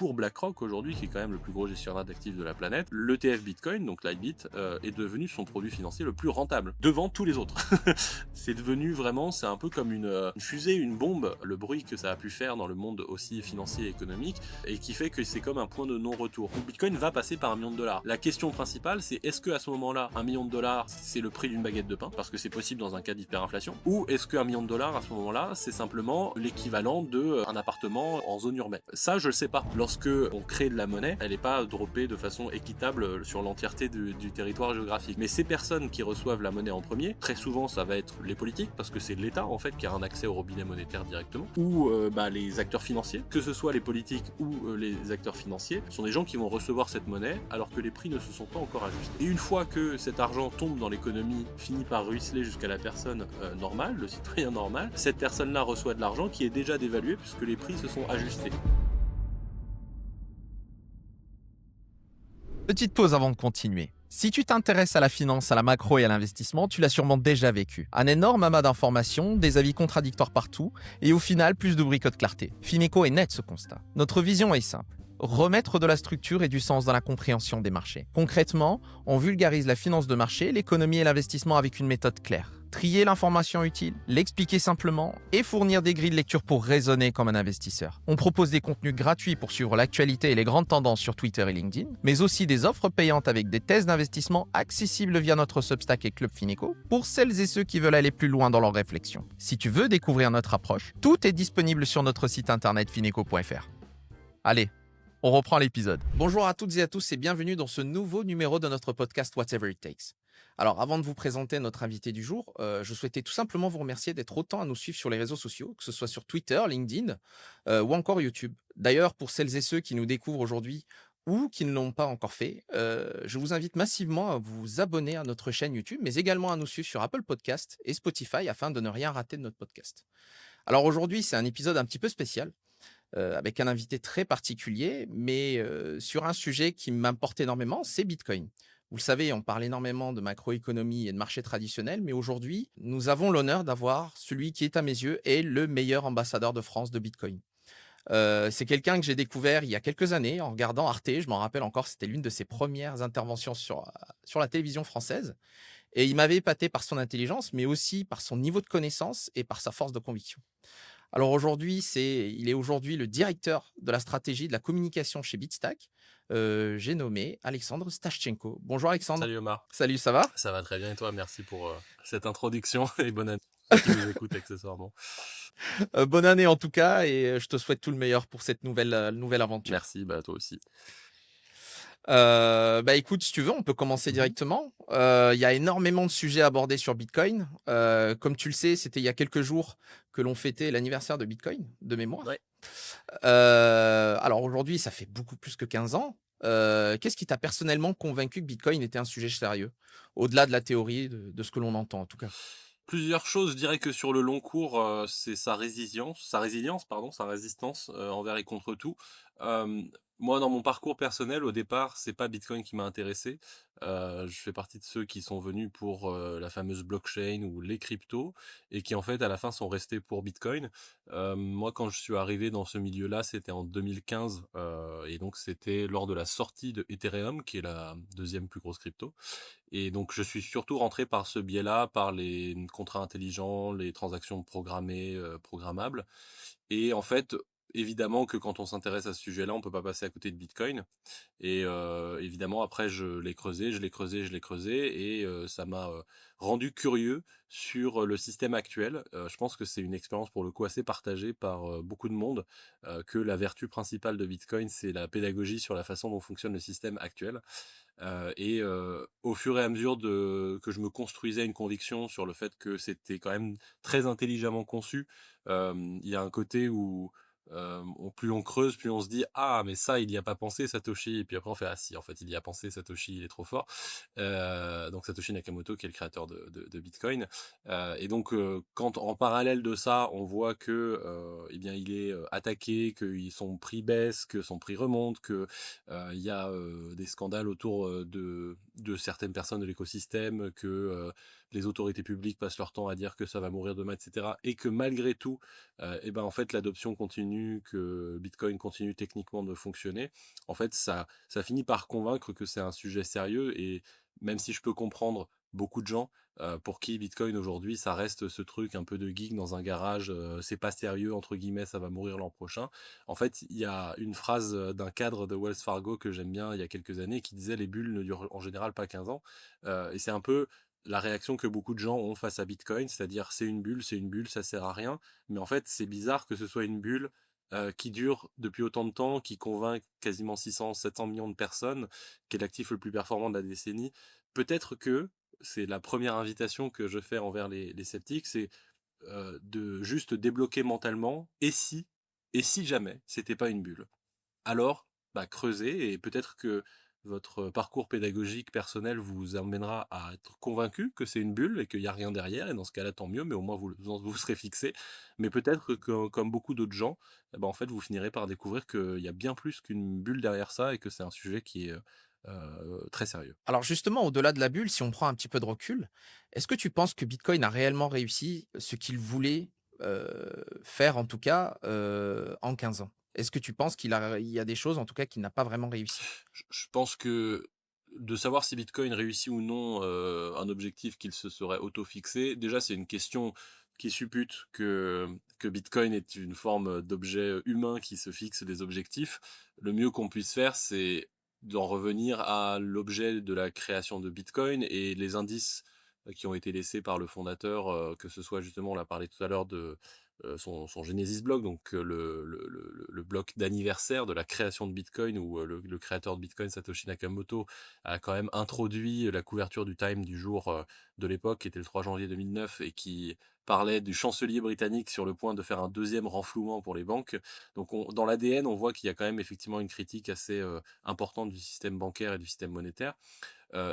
pour BlackRock aujourd'hui, qui est quand même le plus gros gestionnaire d'actifs de la planète, l'ETF Bitcoin, donc Lightbit, est devenu son produit financier le plus rentable, devant tous les autres. C'est devenu vraiment, c'est un peu comme une fusée, une bombe, le bruit que ça a pu faire dans le monde aussi financier et économique, et qui fait que c'est comme un point de non-retour. Donc Bitcoin va passer par $1 million. La question principale, c'est est-ce qu'à ce moment-là, $1 million, c'est le prix d'une baguette de pain, parce que c'est possible dans un cas d'hyperinflation, ou est-ce qu'un $1 million à ce moment-là, c'est simplement l'équivalent d'un appartement en zone urbaine. Ça, je le sais pas. Lorsque on crée de la monnaie, elle n'est pas droppée de façon équitable sur l'entièreté du territoire géographique. Mais ces personnes qui reçoivent la monnaie en premier, très souvent, ça va être les politiques, parce que c'est l'État, en fait, qui a un accès au robinet monétaire directement, ou les acteurs financiers, que ce soit les politiques ou les acteurs financiers, sont des gens qui vont recevoir cette monnaie alors que les prix ne se sont pas encore ajustés. Et une fois que cet argent tombe dans l'économie, finit par ruisseler jusqu'à la personne normale, le citoyen normal, cette personne-là reçoit de l'argent qui est déjà dévalué puisque les prix se sont ajustés. Petite pause avant de continuer. Si tu t'intéresses à la finance, à la macro et à l'investissement, tu l'as sûrement déjà vécu. Un énorme amas d'informations, des avis contradictoires partout, et au final, plus de bruit que de clarté. Fineco est net ce constat. Notre vision est simple. Remettre de la structure et du sens dans la compréhension des marchés. Concrètement, on vulgarise la finance de marché, l'économie et l'investissement avec une méthode claire. Trier l'information utile, l'expliquer simplement et fournir des grilles de lecture pour raisonner comme un investisseur. On propose des contenus gratuits pour suivre l'actualité et les grandes tendances sur Twitter et LinkedIn, mais aussi des offres payantes avec des thèses d'investissement accessibles via notre Substack et Club Fineco pour celles et ceux qui veulent aller plus loin dans leur réflexion. Si tu veux découvrir notre approche, tout est disponible sur notre site internet fineco.fr. Allez, on reprend l'épisode. Bonjour à toutes et à tous et bienvenue dans ce nouveau numéro de notre podcast Whatever It Takes. Alors avant de vous présenter notre invité du jour, je souhaitais tout simplement vous remercier d'être autant à nous suivre sur les réseaux sociaux, que ce soit sur Twitter, LinkedIn ou encore YouTube. D'ailleurs, pour celles et ceux qui nous découvrent aujourd'hui ou qui ne l'ont pas encore fait, je vous invite massivement à vous abonner à notre chaîne YouTube, mais également à nous suivre sur Apple Podcast et Spotify afin de ne rien rater de notre podcast. Alors aujourd'hui, c'est un épisode un petit peu spécial. Avec un invité très particulier, mais sur un sujet qui m'importe énormément, c'est Bitcoin. Vous le savez, on parle énormément de macroéconomie et de marché traditionnel, mais aujourd'hui, nous avons l'honneur d'avoir celui qui est à mes yeux est le meilleur ambassadeur de France de Bitcoin. C'est quelqu'un que j'ai découvert il y a quelques années en regardant Arte, je m'en rappelle encore, c'était l'une de ses premières interventions sur la télévision française. Et il m'avait épaté par son intelligence, mais aussi par son niveau de connaissance et par sa force de conviction. Alors aujourd'hui, il est aujourd'hui le directeur de la stratégie de la communication chez Bitstack. J'ai nommé Alexandre Stashchenko. Bonjour Alexandre. Salut Omar. Salut, ça va? Ça va très bien et toi? Merci pour cette introduction et bonne année à ceux qui nous écoutent accessoirement. Bonne année en tout cas et je te souhaite tout le meilleur pour cette nouvelle aventure. Merci, toi aussi. Écoute, si tu veux, on peut commencer directement. Il y a énormément de sujets abordés sur Bitcoin. Comme tu le sais, c'était il y a quelques jours que l'on fêtait l'anniversaire de Bitcoin, de mémoire. Ouais. Alors aujourd'hui, ça fait beaucoup plus que 15 ans. Qu'est-ce qui t'a personnellement convaincu que Bitcoin était un sujet sérieux, au-delà de la théorie, de ce que l'on entend en tout cas? Plusieurs choses, je dirais que sur le long cours, c'est sa résistance envers et contre tout. Moi, dans mon parcours personnel, au départ, c'est pas Bitcoin qui m'a intéressé. Je fais partie de ceux qui sont venus pour la fameuse blockchain ou les cryptos et qui, en fait, à la fin, sont restés pour Bitcoin. Moi, quand je suis arrivé dans ce milieu-là, c'était en 2015 et donc c'était lors de la sortie de Ethereum, qui est la deuxième plus grosse crypto. Et donc je suis surtout rentré par ce biais-là, par les contrats intelligents, les transactions programmées, programmables. Et en fait, évidemment que quand on s'intéresse à ce sujet-là, on peut pas passer à côté de Bitcoin. Et évidemment après je l'ai creusé et ça m'a, rendu curieux sur le système actuel. Je pense que c'est une expérience pour le coup assez partagée par, beaucoup de monde, que la vertu principale de Bitcoin, c'est la pédagogie sur la façon dont fonctionne le système actuel. Au fur et à mesure que je me construisais une conviction sur le fait que c'était quand même très intelligemment conçu, il y a un côté où plus on creuse, plus on se dit ah mais ça il y a pas pensé Satoshi et puis après on fait ah si en fait il y a pensé Satoshi il est trop fort. Donc Satoshi Nakamoto qui est le créateur de Bitcoin. Et donc quand en parallèle de ça on voit que eh bien il est attaqué, que son prix baisse, que son prix remonte, que il y a des scandales autour de certaines personnes de l'écosystème, que les autorités publiques passent leur temps à dire que ça va mourir demain, et cetera, et que malgré tout, et ben, en fait, l'adoption continue, que Bitcoin continue techniquement de fonctionner, en fait, ça finit par convaincre que c'est un sujet sérieux. Et même si je peux comprendre beaucoup de gens, pour qui Bitcoin aujourd'hui, ça reste ce truc un peu de geek dans un garage, c'est pas sérieux entre guillemets, ça va mourir l'an prochain. En fait, il y a une phrase, d'un cadre de Wells Fargo que j'aime bien il y a quelques années qui disait: «Les bulles ne durent en général pas 15 ans», et c'est un peu la réaction que beaucoup de gens ont face à Bitcoin, c'est-à-dire: c'est une bulle, ça sert à rien». Mais en fait, c'est bizarre que ce soit une bulle, qui dure depuis autant de temps, qui convainc quasiment 600-700 millions de personnes, qui est l'actif le plus performant de la décennie. Peut-être que c'est la première invitation que je fais envers les sceptiques, c'est, de juste débloquer mentalement. Et si jamais c'était pas une bulle? Alors, bah, creusez, et peut-être que votre parcours pédagogique personnel vous amènera à être convaincu que c'est une bulle et qu'il y a rien derrière, et dans ce cas-là, tant mieux, mais au moins vous serez fixé. Mais peut-être que comme beaucoup d'autres gens, eh ben, en fait, vous finirez par découvrir qu'il y a bien plus qu'une bulle derrière ça et que c'est un sujet qui est, très sérieux. Alors justement, au-delà de la bulle, si on prend un petit peu de recul, est-ce que tu penses que Bitcoin a réellement réussi ce qu'il voulait, faire en tout cas, en 15 ans? Est-ce que tu penses il y a des choses en tout cas qu'il n'a pas vraiment réussi? Je pense que de savoir si Bitcoin réussit ou non, un objectif qu'il se serait auto-fixé, déjà, c'est une question qui suppute que Bitcoin est une forme d'objet humain qui se fixe des objectifs. Le mieux qu'on puisse faire, c'est d'en revenir à l'objet de la création de Bitcoin et les indices, qui ont été laissés par le fondateur, que ce soit justement, on a parlé tout à l'heure de, son Genesis block, donc le bloc d'anniversaire de la création de Bitcoin, où le créateur de Bitcoin, Satoshi Nakamoto, a quand même introduit la couverture du Time du jour, de l'époque, qui était le 3 janvier 2009, et qui parlait du chancelier britannique sur le point de faire un deuxième renflouement pour les banques. Donc dans l'ADN, on voit qu'il y a quand même effectivement une critique assez, importante du système bancaire et du système monétaire.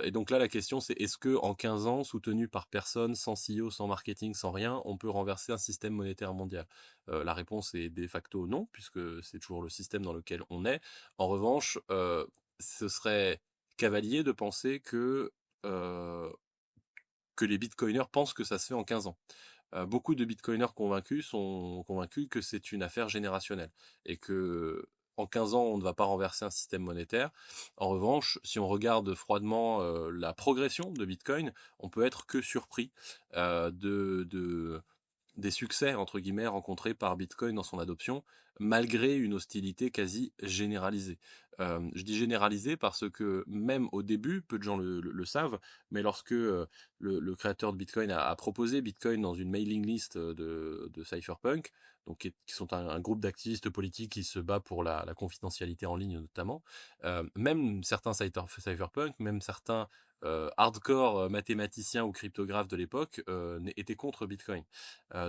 Et donc là, la question, c'est: est-ce que en 15 ans, soutenu par personne, sans CEO, sans marketing, sans rien, on peut renverser un système monétaire mondial? La réponse est de facto non, puisque c'est toujours le système dans lequel on est. En revanche, ce serait cavalier de penser heu, que les bitcoiners pensent que ça se fait en 15 ans. Beaucoup de bitcoiners convaincus sont convaincus que c'est une affaire générationnelle, et que en 15 ans, on ne va pas renverser un système monétaire. En revanche, si on regarde froidement, la progression de Bitcoin, on peut être que surpris, des «succès» entre guillemets rencontrés par Bitcoin dans son adoption, malgré une hostilité quasi généralisée. Je dis généralisée parce que même au début, peu de gens le savent, mais lorsque, le créateur de Bitcoin a proposé Bitcoin dans une mailing list, de Cypherpunk, donc qui sont un groupe d'activistes politiques qui se bat pour la confidentialité en ligne notamment, même certains cypherpunk, même certains, hardcore, mathématiciens ou cryptographes de l'époque, étaient contre Bitcoin.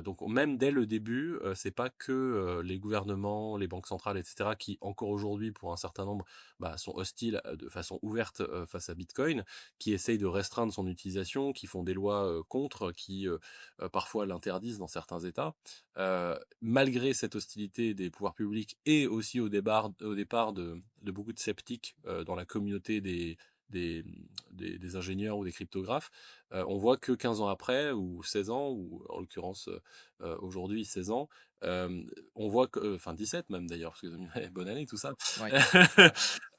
Donc même dès le début, c'est pas que, les gouvernements, les banques centrales, et cetera, qui encore aujourd'hui pour un certain nombre, bah, sont hostiles, de façon ouverte, face à Bitcoin, qui essayent de restreindre son utilisation, qui font des lois, contre, qui, parfois l'interdisent dans certains États. Malgré cette hostilité des pouvoirs publics et aussi au départ de beaucoup de sceptiques, dans la communauté des, des ingénieurs ou des cryptographes, on voit que 15 ans après, ou 16 ans, ou en l'occurrence, aujourd'hui 16 ans, on voit que, enfin 17 même d'ailleurs, parce que bonne année tout ça. Ouais.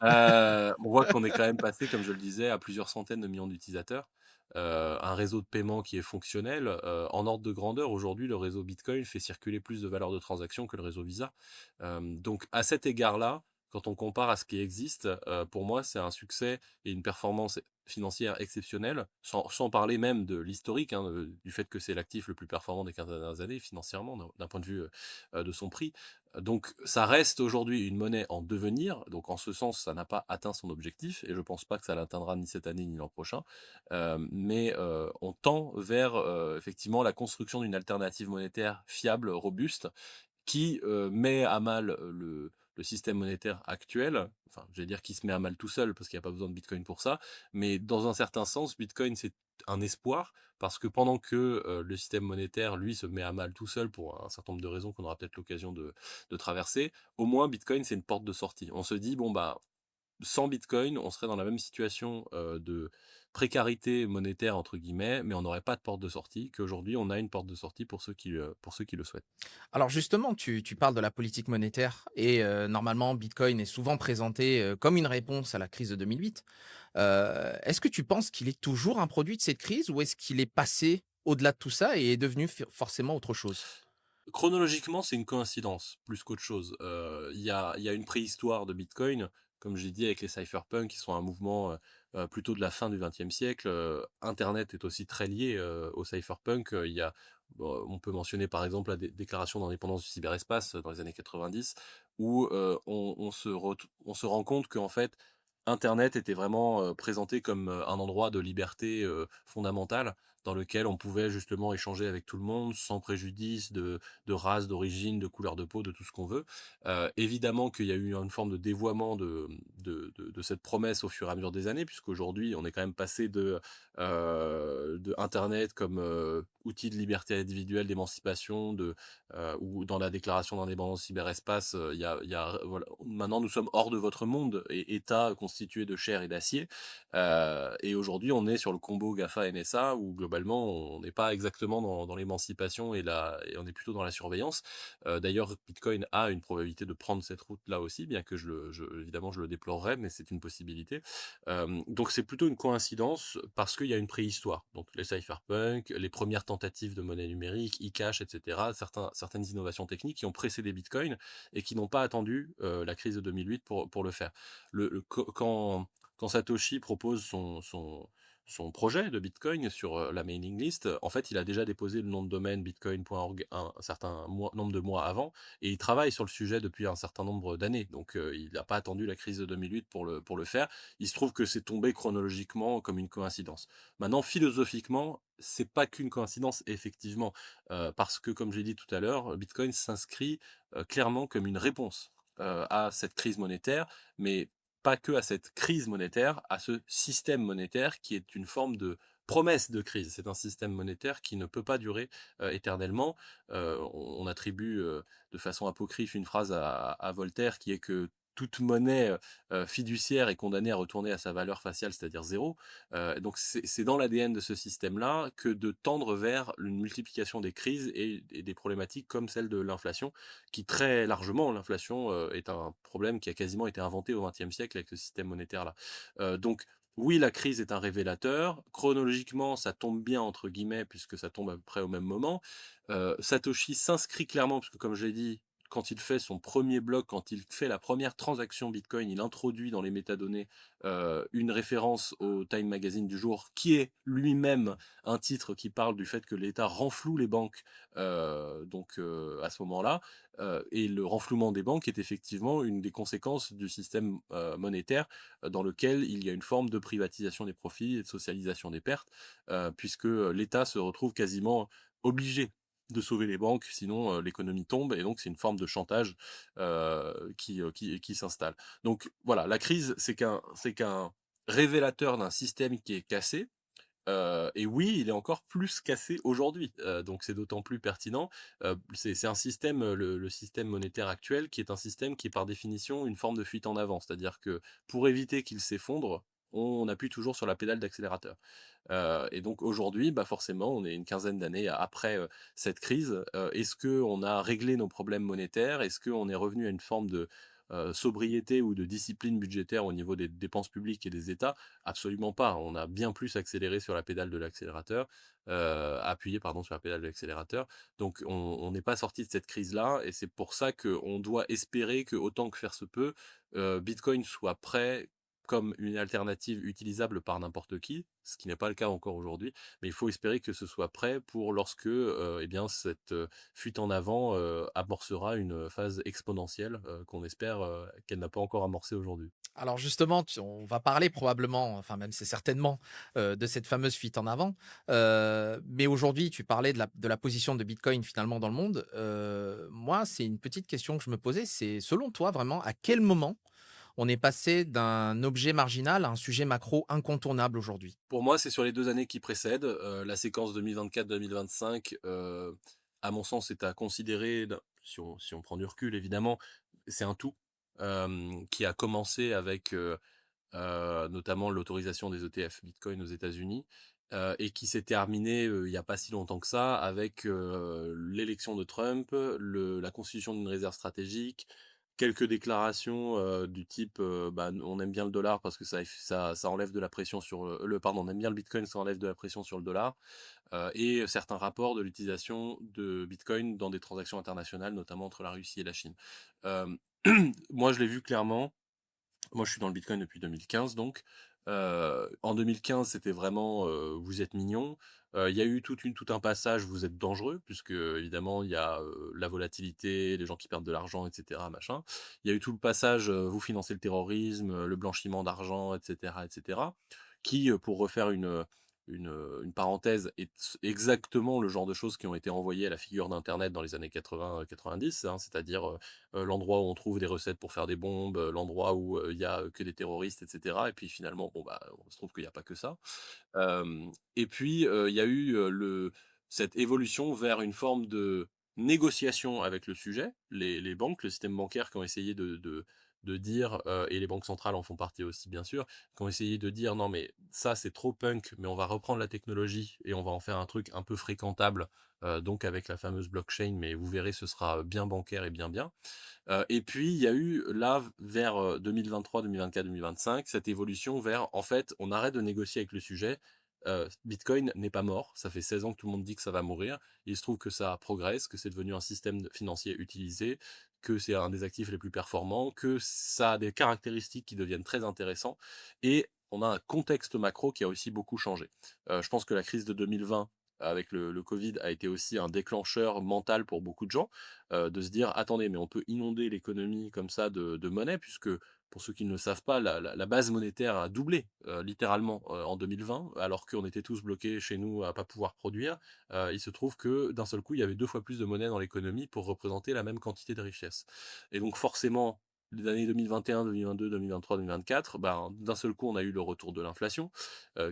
On voit qu'on est quand même passé, comme je le disais, à plusieurs centaines de millions d'utilisateurs. Un réseau de paiement qui est fonctionnel. En ordre de grandeur, aujourd'hui, le réseau Bitcoin fait circuler plus de valeurs de transaction que le réseau Visa. Donc à cet égard-là, quand on compare à ce qui existe, pour moi, c'est un succès et une performance financière exceptionnelle, sans parler même de l'historique, hein, du fait que c'est l'actif le plus performant des 15 dernières années financièrement, d'un point de vue, de son prix. Donc ça reste aujourd'hui une monnaie en devenir, donc en ce sens, ça n'a pas atteint son objectif, et je pense pas que ça l'atteindra ni cette année ni l'an prochain. Mais on tend vers, effectivement, la construction d'une alternative monétaire fiable, robuste, qui, met à mal, le système monétaire actuel. Enfin, j'allais dire qui se met à mal tout seul, parce qu'il y a pas besoin de Bitcoin pour ça. Mais dans un certain sens, Bitcoin, c'est un espoir, parce que pendant que, le système monétaire, lui, se met à mal tout seul pour un certain nombre de raisons qu'on aura peut-être l'occasion de traverser, au moins Bitcoin, c'est une porte de sortie. On se dit: «Bon, bah, sans Bitcoin, on serait dans la même situation, de «précarité monétaire» entre guillemets, mais on n'aurait pas de porte de sortie, qu'aujourd'hui on a une porte de sortie pour ceux qui le souhaitent. Alors justement, tu parles de la politique monétaire et normalement Bitcoin est souvent présenté, comme une réponse à la crise de 2008. Est-ce que tu penses qu'il est toujours un produit de cette crise ou est-ce qu'il est passé au-delà de tout ça et est devenu forcément autre chose? Chronologiquement, c'est une coïncidence plus qu'autre chose. Il y a une préhistoire de Bitcoin, comme j'ai dit avec les cypherpunks qui sont un mouvement, plutôt de la fin du XXe siècle. Internet est aussi très lié, aux cypherpunks. Il y a bon, on peut mentionner par exemple la déclaration d'indépendance du cyberespace, dans les années 90 où, on se rend compte qu'en fait, internet était vraiment, présenté comme, un endroit de liberté, fondamentale dans lequel on pouvait justement échanger avec tout le monde sans préjudice de race, d'origine, de couleur de peau, de tout ce qu'on veut. Évidemment qu'il y a eu une forme de dévoiement de cette promesse au fur et à mesure des années, puisqu'aujourd'hui, on est quand même passé de internet comme, outil de liberté individuelle, d'émancipation, ou dans la déclaration d'indépendance cyberespace, il y a voilà, maintenant nous sommes hors de votre monde et État constitué de chair et d'acier. Et aujourd'hui, on est sur le combo GAFA-NSA où globalement, on n'est pas exactement dans l'émancipation et on est plutôt dans la surveillance. D'ailleurs, Bitcoin a une probabilité de prendre cette route-là aussi, bien que évidemment, je le déplorerais, mais c'est une possibilité. Donc c'est plutôt une coïncidence parce qu'il y a une préhistoire. Donc les cypherpunks, les premières tentatives de monnaie numérique, e-cash, etc., certaines innovations techniques qui ont précédé Bitcoin et qui n'ont pas attendu la crise de 2008 pour le faire. Quand Satoshi propose son projet de Bitcoin sur la mailing list, en fait, il a déjà déposé le nom de domaine bitcoin.org un certain nombre de mois avant, et il travaille sur le sujet depuis un certain nombre d'années. Donc, il n'a pas attendu la crise de 2008 pour le faire. Il se trouve que c'est tombé chronologiquement comme une coïncidence. Maintenant, philosophiquement, c'est pas qu'une coïncidence, effectivement, parce que, comme j'ai dit tout à l'heure, Bitcoin s'inscrit clairement comme une réponse à cette crise monétaire, mais pas que à cette crise monétaire, à ce système monétaire qui est une forme de promesse de crise. C'est un système monétaire qui ne peut pas durer éternellement. On attribue de façon apocryphe une phrase à Voltaire qui est que toute monnaie fiduciaire est condamnée à retourner à sa valeur faciale, c'est-à-dire zéro. Donc c'est dans l'ADN de ce système-là que de tendre vers une multiplication des crises et des problématiques comme celle de l'inflation, qui très largement, l'inflation est un problème qui a quasiment été inventé au XXe siècle avec ce système monétaire-là. Donc oui, la crise est un révélateur. Chronologiquement, ça tombe bien entre guillemets puisque ça tombe à peu près au même moment. Satoshi s'inscrit clairement, puisque comme je l'ai dit, quand il fait son premier bloc, quand il fait la première transaction Bitcoin, il introduit dans les métadonnées une référence au Time Magazine du jour, qui est lui-même un titre qui parle du fait que l'État renfloue les banques, à ce moment-là. Et le renflouement des banques est effectivement une des conséquences du système monétaire dans lequel il y a une forme de privatisation des profits et de socialisation des pertes, puisque l'État se retrouve quasiment obligé de sauver les banques, sinon l'économie tombe, et donc c'est une forme de chantage qui s'installe. Donc voilà, la crise, c'est qu'un révélateur d'un système qui est cassé, et oui, il est encore plus cassé aujourd'hui, donc c'est d'autant plus pertinent. C'est un système, le système monétaire actuel qui est un système qui est par définition une forme de fuite en avant. C'est-à-dire que pour éviter qu'il s'effondre, on appuie toujours sur la pédale d'accélérateur. Et donc aujourd'hui, bah, forcément, on est une quinzaine d'années après, cette crise. Est-ce qu'on a réglé nos problèmes monétaires? Est-ce qu'on est revenu à une forme de, sobriété ou de discipline budgétaire au niveau des dépenses publiques et des États? Absolument pas. On a bien plus accéléré sur la pédale de l'accélérateur, appuyé pardon sur la pédale de l'accélérateur. Donc on n'est pas sorti de cette crise-là, et c'est pour ça qu'on doit espérer que, autant que faire se peut, Bitcoin soit prêt comme une alternative utilisable par n'importe qui, ce qui n'est pas le cas encore aujourd'hui, mais il faut espérer que ce soit prêt pour lorsque, eh bien cette, fuite en avant, amorcera une phase exponentielle, qu'on espère, qu'elle n'a pas encore amorcée aujourd'hui. Alors justement, on va parler probablement, enfin même c'est certainement, de cette fameuse fuite en avant. Mais aujourd'hui, tu parlais de la position de Bitcoin finalement dans le monde. Moi, c'est une petite question que je me posais, c'est selon toi vraiment à quel moment on est passé d'un objet marginal à un sujet macro incontournable aujourd'hui? Pour moi, c'est sur les 2 années qui précèdent, la séquence 2024-2025, à mon sens, est à considérer si on prend du recul évidemment, c'est un tout. qui a commencé avec, notamment l'autorisation des ETF Bitcoin aux États-Unis, et qui s'est terminée, il y a pas si longtemps que ça avec, l'élection de Trump, la constitution d'une réserve stratégique, quelques déclarations, du type, bah, on aime bien le dollar parce que ça enlève de la pression sur, on aime bien le Bitcoin, ça enlève de la pression sur le dollar, et certains rapports de l'utilisation de Bitcoin dans des transactions internationales, notamment entre la Russie et la Chine. Hem, Moi je l'ai vu clairement. Moi, je suis dans le Bitcoin depuis 2015 donc. En 2015, c'était vraiment, vous êtes mignons. Il y a eu tout un passage, vous êtes dangereux, puisque évidemment, il y a, la volatilité, les gens qui perdent de l'argent et cetera, machin. Il y a eu tout le passage, vous financez le terrorisme, le blanchiment d'argent et cetera, qui, pour refaire une parenthèse, est exactement le genre de choses qui ont été envoyées à la figure d'internet dans les années 80-90, hein. C'est-à-dire, l'endroit où on trouve des recettes pour faire des bombes, l'endroit où, il y a, que des terroristes et cetera, et puis finalement, bon, bah, on se trouve qu'il y a pas que ça. Et puis, il y a eu, cette évolution vers une forme de négociation avec le sujet. Les banques, le système bancaire qui ont essayé de dire, et les banques centrales en font partie aussi bien sûr, qui ont essayé de dire: «Non mais ça c'est trop punk, mais on va reprendre la technologie et on va en faire un truc un peu fréquentable, donc avec la fameuse blockchain, mais vous verrez ce sera bien bancaire et bien bien». Et puis il y a eu là vers, 2023-2024-2025 cette évolution vers, en fait, on arrête de négocier avec le sujet. Bitcoin n'est pas mort, ça fait 16 ans que tout le monde dit que ça va mourir. Il se trouve que ça progresse, que c'est devenu un système financier utilisé, que c'est un des actifs les plus performants, que ça a des caractéristiques qui deviennent très intéressants, et on a un contexte macro qui a aussi beaucoup changé. Je pense que la crise de 2020 avec le Covid a été aussi un déclencheur mental pour beaucoup de gens, de se dire: «Attendez, mais on peut inonder l'économie comme ça de monnaie», puisque pour ceux qui ne le savent pas, la base monétaire a doublé, littéralement, en 2020, alors qu'on était tous bloqués chez nous à pas pouvoir produire. Il se trouve que d'un seul coup, il y avait 2 fois plus de monnaie dans l'économie pour représenter la même quantité de richesse. Et donc forcément, les années 2021, 2022, 2023, 2024, ben, d'un seul coup, on a eu le retour de l'inflation,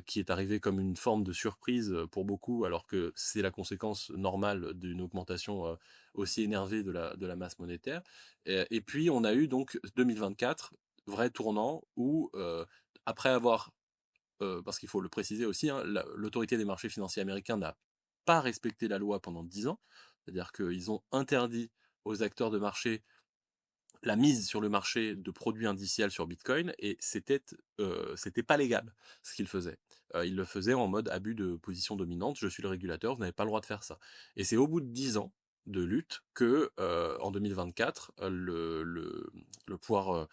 qui est arrivé comme une forme de surprise, pour beaucoup, alors que c'est la conséquence normale d'une augmentation, aussi énervée de la masse monétaire. Et puis on a eu donc 2024, vrai tournant où, après avoir, parce qu'il faut le préciser aussi, hein, l'autorité des marchés financiers américains n'a pas respecté la loi pendant 10 ans. C'est-à-dire qu'ils ont interdit aux acteurs de marché la mise sur le marché de produits indiciels sur Bitcoin, et c'était pas légal ce qu'ils faisaient. Ils le faisaient en mode abus de position dominante: «Je suis le régulateur, vous n'avez pas le droit de faire ça». Et c'est au bout de 10 ans de lutte que, en 2024, le pouvoir,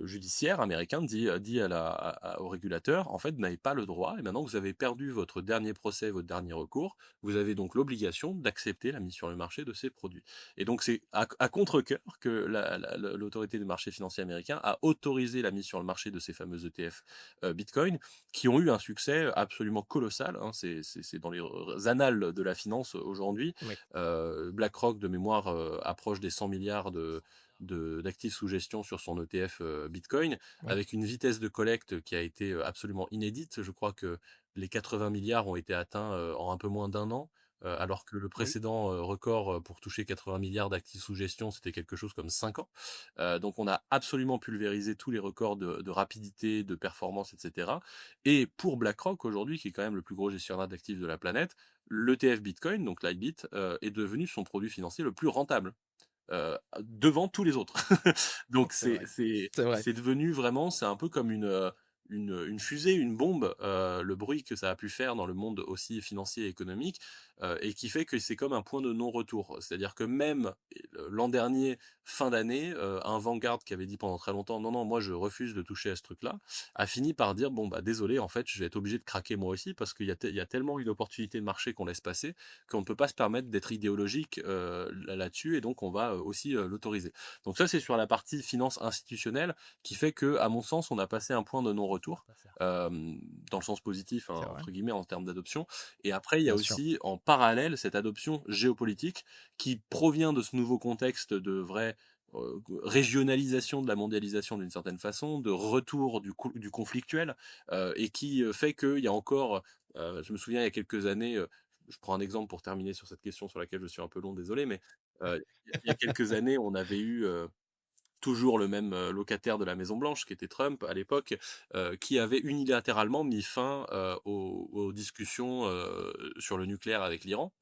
judiciaire américain dit au régulateur: «En fait, vous n'avez pas le droit, et maintenant que vous avez perdu votre dernier procès, votre dernier recours, vous avez donc l'obligation d'accepter la mise sur le marché de ces produits». Et donc c'est à contre-cœur que l'autorité des marchés financiers américains a autorisé la mise sur le marché de ces fameux ETF, Bitcoin, qui ont eu un succès absolument colossal, hein. C'est dans les annales de la finance aujourd'hui. Oui, BlackRock, de mémoire, approche des 100 milliards d'actifs sous gestion sur son ETF, Bitcoin, oui, avec une vitesse de collecte qui a été, absolument inédite. Je crois que les 80 milliards ont été atteints, en un peu moins d'un an, alors que le oui. précédent, record, pour toucher 80 milliards d'actifs sous gestion, c'était quelque chose comme 5 ans. Donc on a absolument pulvérisé tous les records de rapidité, de performance et cetera. Et pour BlackRock aujourd'hui, qui est quand même le plus gros gestionnaire d'actifs de la planète, l'ETF Bitcoin, donc l'IBIT, est devenu son produit financier le plus rentable, devant tous les autres. Donc C'est vrai. C'est vrai. c'est devenu vraiment, c'est un peu comme une fusée, une bombe, le bruit que ça a pu faire dans le monde aussi financier et économique, et qui fait que c'est comme un point de non-retour. C'est-à-dire que même, l'an dernier, fin d'année, un Vanguard qui avait dit pendant très longtemps: «Non, non, moi je refuse de toucher à ce truc-là», a fini par dire: «Bon, bah, désolé, en fait, je vais être obligé de craquer moi aussi parce qu'il y a tellement une opportunité de marché qu'on laisse passer, qu'on ne peut pas se permettre d'être idéologique, là-dessus, et donc on va, aussi, l'autoriser». Donc ça, c'est sur la partie finance institutionnelle, qui fait que, à mon sens, on a passé un point de non-retour, Ça sert. dans le sens positif, hein, C'est vrai, entre guillemets, en termes d'adoption. Et après, il y a bien sûr. aussi en parallèle cette adoption géopolitique qui provient de ce nouveau contexte de vraie, régionalisation de la mondialisation d'une certaine façon, de retour du conflictuel, et qui, fait qu'il y a encore, je me souviens il y a quelques années, je prends un exemple pour terminer sur cette question sur laquelle je suis un peu long, désolé, mais il y a quelques années, on avait eu, toujours le même, locataire de la Maison Blanche qui était Trump à l'époque, qui avait unilatéralement mis fin, aux discussions, sur le nucléaire avec l'Iran,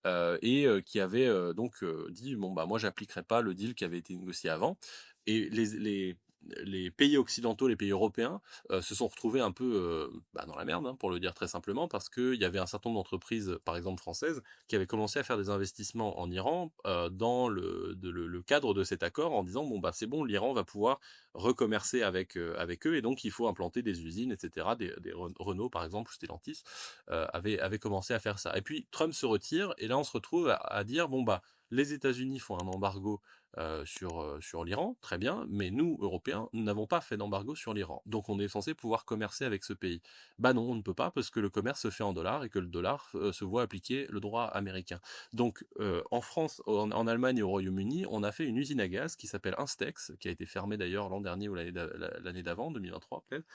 qui avait, donc, dit: «Bon, bah, moi j'appliquerai pas le deal qui avait été négocié avant», et les pays occidentaux, les pays européens, se sont retrouvés un peu, bah, dans la merde, hein, pour le dire très simplement, parce qu'il y avait un certain nombre d'entreprises, par exemple françaises, qui avaient commencé à faire des investissements en Iran, dans le cadre de cet accord, en disant: «Bon, bah, c'est bon, l'Iran va pouvoir recommercer avec eux, et donc il faut implanter des usines», et cetera. Des Renault, par exemple, Stellantis, avaient commencé à faire ça, et puis Trump se retire, et là on se retrouve à dire: «Bon, bah, les États-Unis font un embargo, sur l'Iran, très bien, mais nous, Européens, nous n'avons pas fait d'embargo sur l'Iran. Donc on est censé pouvoir commercer avec ce pays». Bah non, on ne peut pas, parce que le commerce se fait en dollars, et que le dollar, se voit appliquer le droit américain. Donc, en France, en Allemagne et au Royaume-Uni, on a fait une usine à gaz qui s'appelle Instex, qui a été fermée d'ailleurs l'an dernier ou l'année d'avant, 2023 peut-être,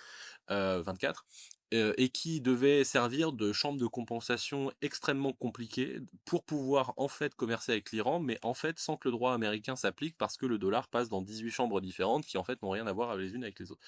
24, et qui devait servir de chambre de compensation extrêmement compliquée pour pouvoir en fait commercer avec l'Iran, mais en fait sans que le droit américain s'applique, parce que le dollar passe dans 18 chambres différentes qui en fait n'ont rien à voir les unes avec les autres.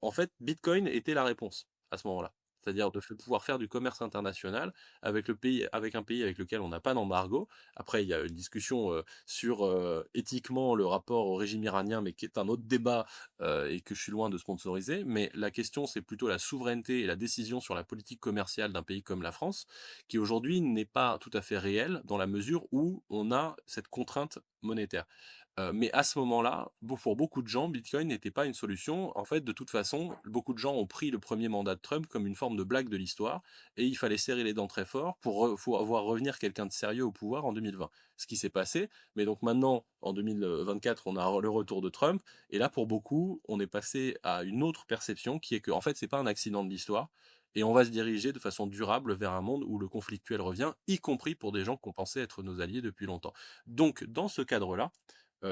En fait, Bitcoin était la réponse à ce moment-là. C'est-à-dire de pouvoir faire du commerce international avec un pays avec lequel on n'a pas d'embargo. Après, il y a une discussion, sur, éthiquement, le rapport au régime iranien, mais qui est un autre débat, et que je suis loin de sponsoriser. Mais la question, c'est plutôt la souveraineté et la décision sur la politique commerciale d'un pays comme la France, qui aujourd'hui n'est pas tout à fait réelle, dans la mesure où on a cette contrainte monétaire. Mais à ce moment-là, pour beaucoup de gens, Bitcoin n'était pas une solution. En fait, de toute façon, beaucoup de gens ont pris le premier mandat de Trump comme une forme de blague de l'histoire, et il fallait serrer les dents très fort pour voir revenir quelqu'un de sérieux au pouvoir en 2020. Ce qui s'est passé, mais donc maintenant, en 2024, on a le retour de Trump, et là, pour beaucoup, on est passé à une autre perception, qui est que, en fait, c'est pas un accident de l'histoire, et on va se diriger de façon durable vers un monde où le conflictuel revient, y compris pour des gens qu'on pensait être nos alliés depuis longtemps. Donc, dans ce cadre-là,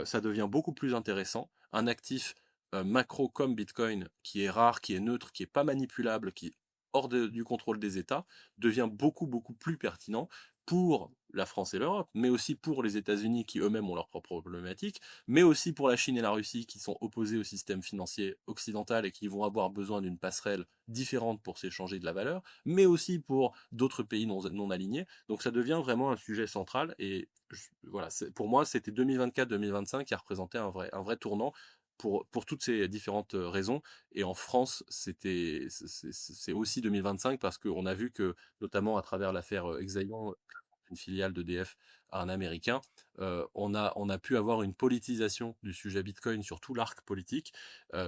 ça devient beaucoup plus intéressant. Un actif, macro comme Bitcoin, qui est rare, qui est neutre, qui est pas manipulable, qui est hors du contrôle des États, devient beaucoup, beaucoup plus pertinent pour la France et l'Europe, mais aussi pour les États-Unis qui eux-mêmes ont leurs propres problématiques, mais aussi pour la Chine et la Russie qui sont opposés au système financier occidental et qui vont avoir besoin d'une passerelle différente pour s'échanger de la valeur, mais aussi pour d'autres pays non alignés. Donc ça devient vraiment un sujet central, et voilà, pour moi, c'était 2024-2025 qui a représenté un vrai tournant pour toutes ces différentes raisons. Et en France, c'est aussi 2025, parce qu'on a vu que, notamment à travers l'affaire Exaïon, une filiale d'EDF à un Américain, on a pu avoir une politisation du sujet Bitcoin sur tout l'arc politique,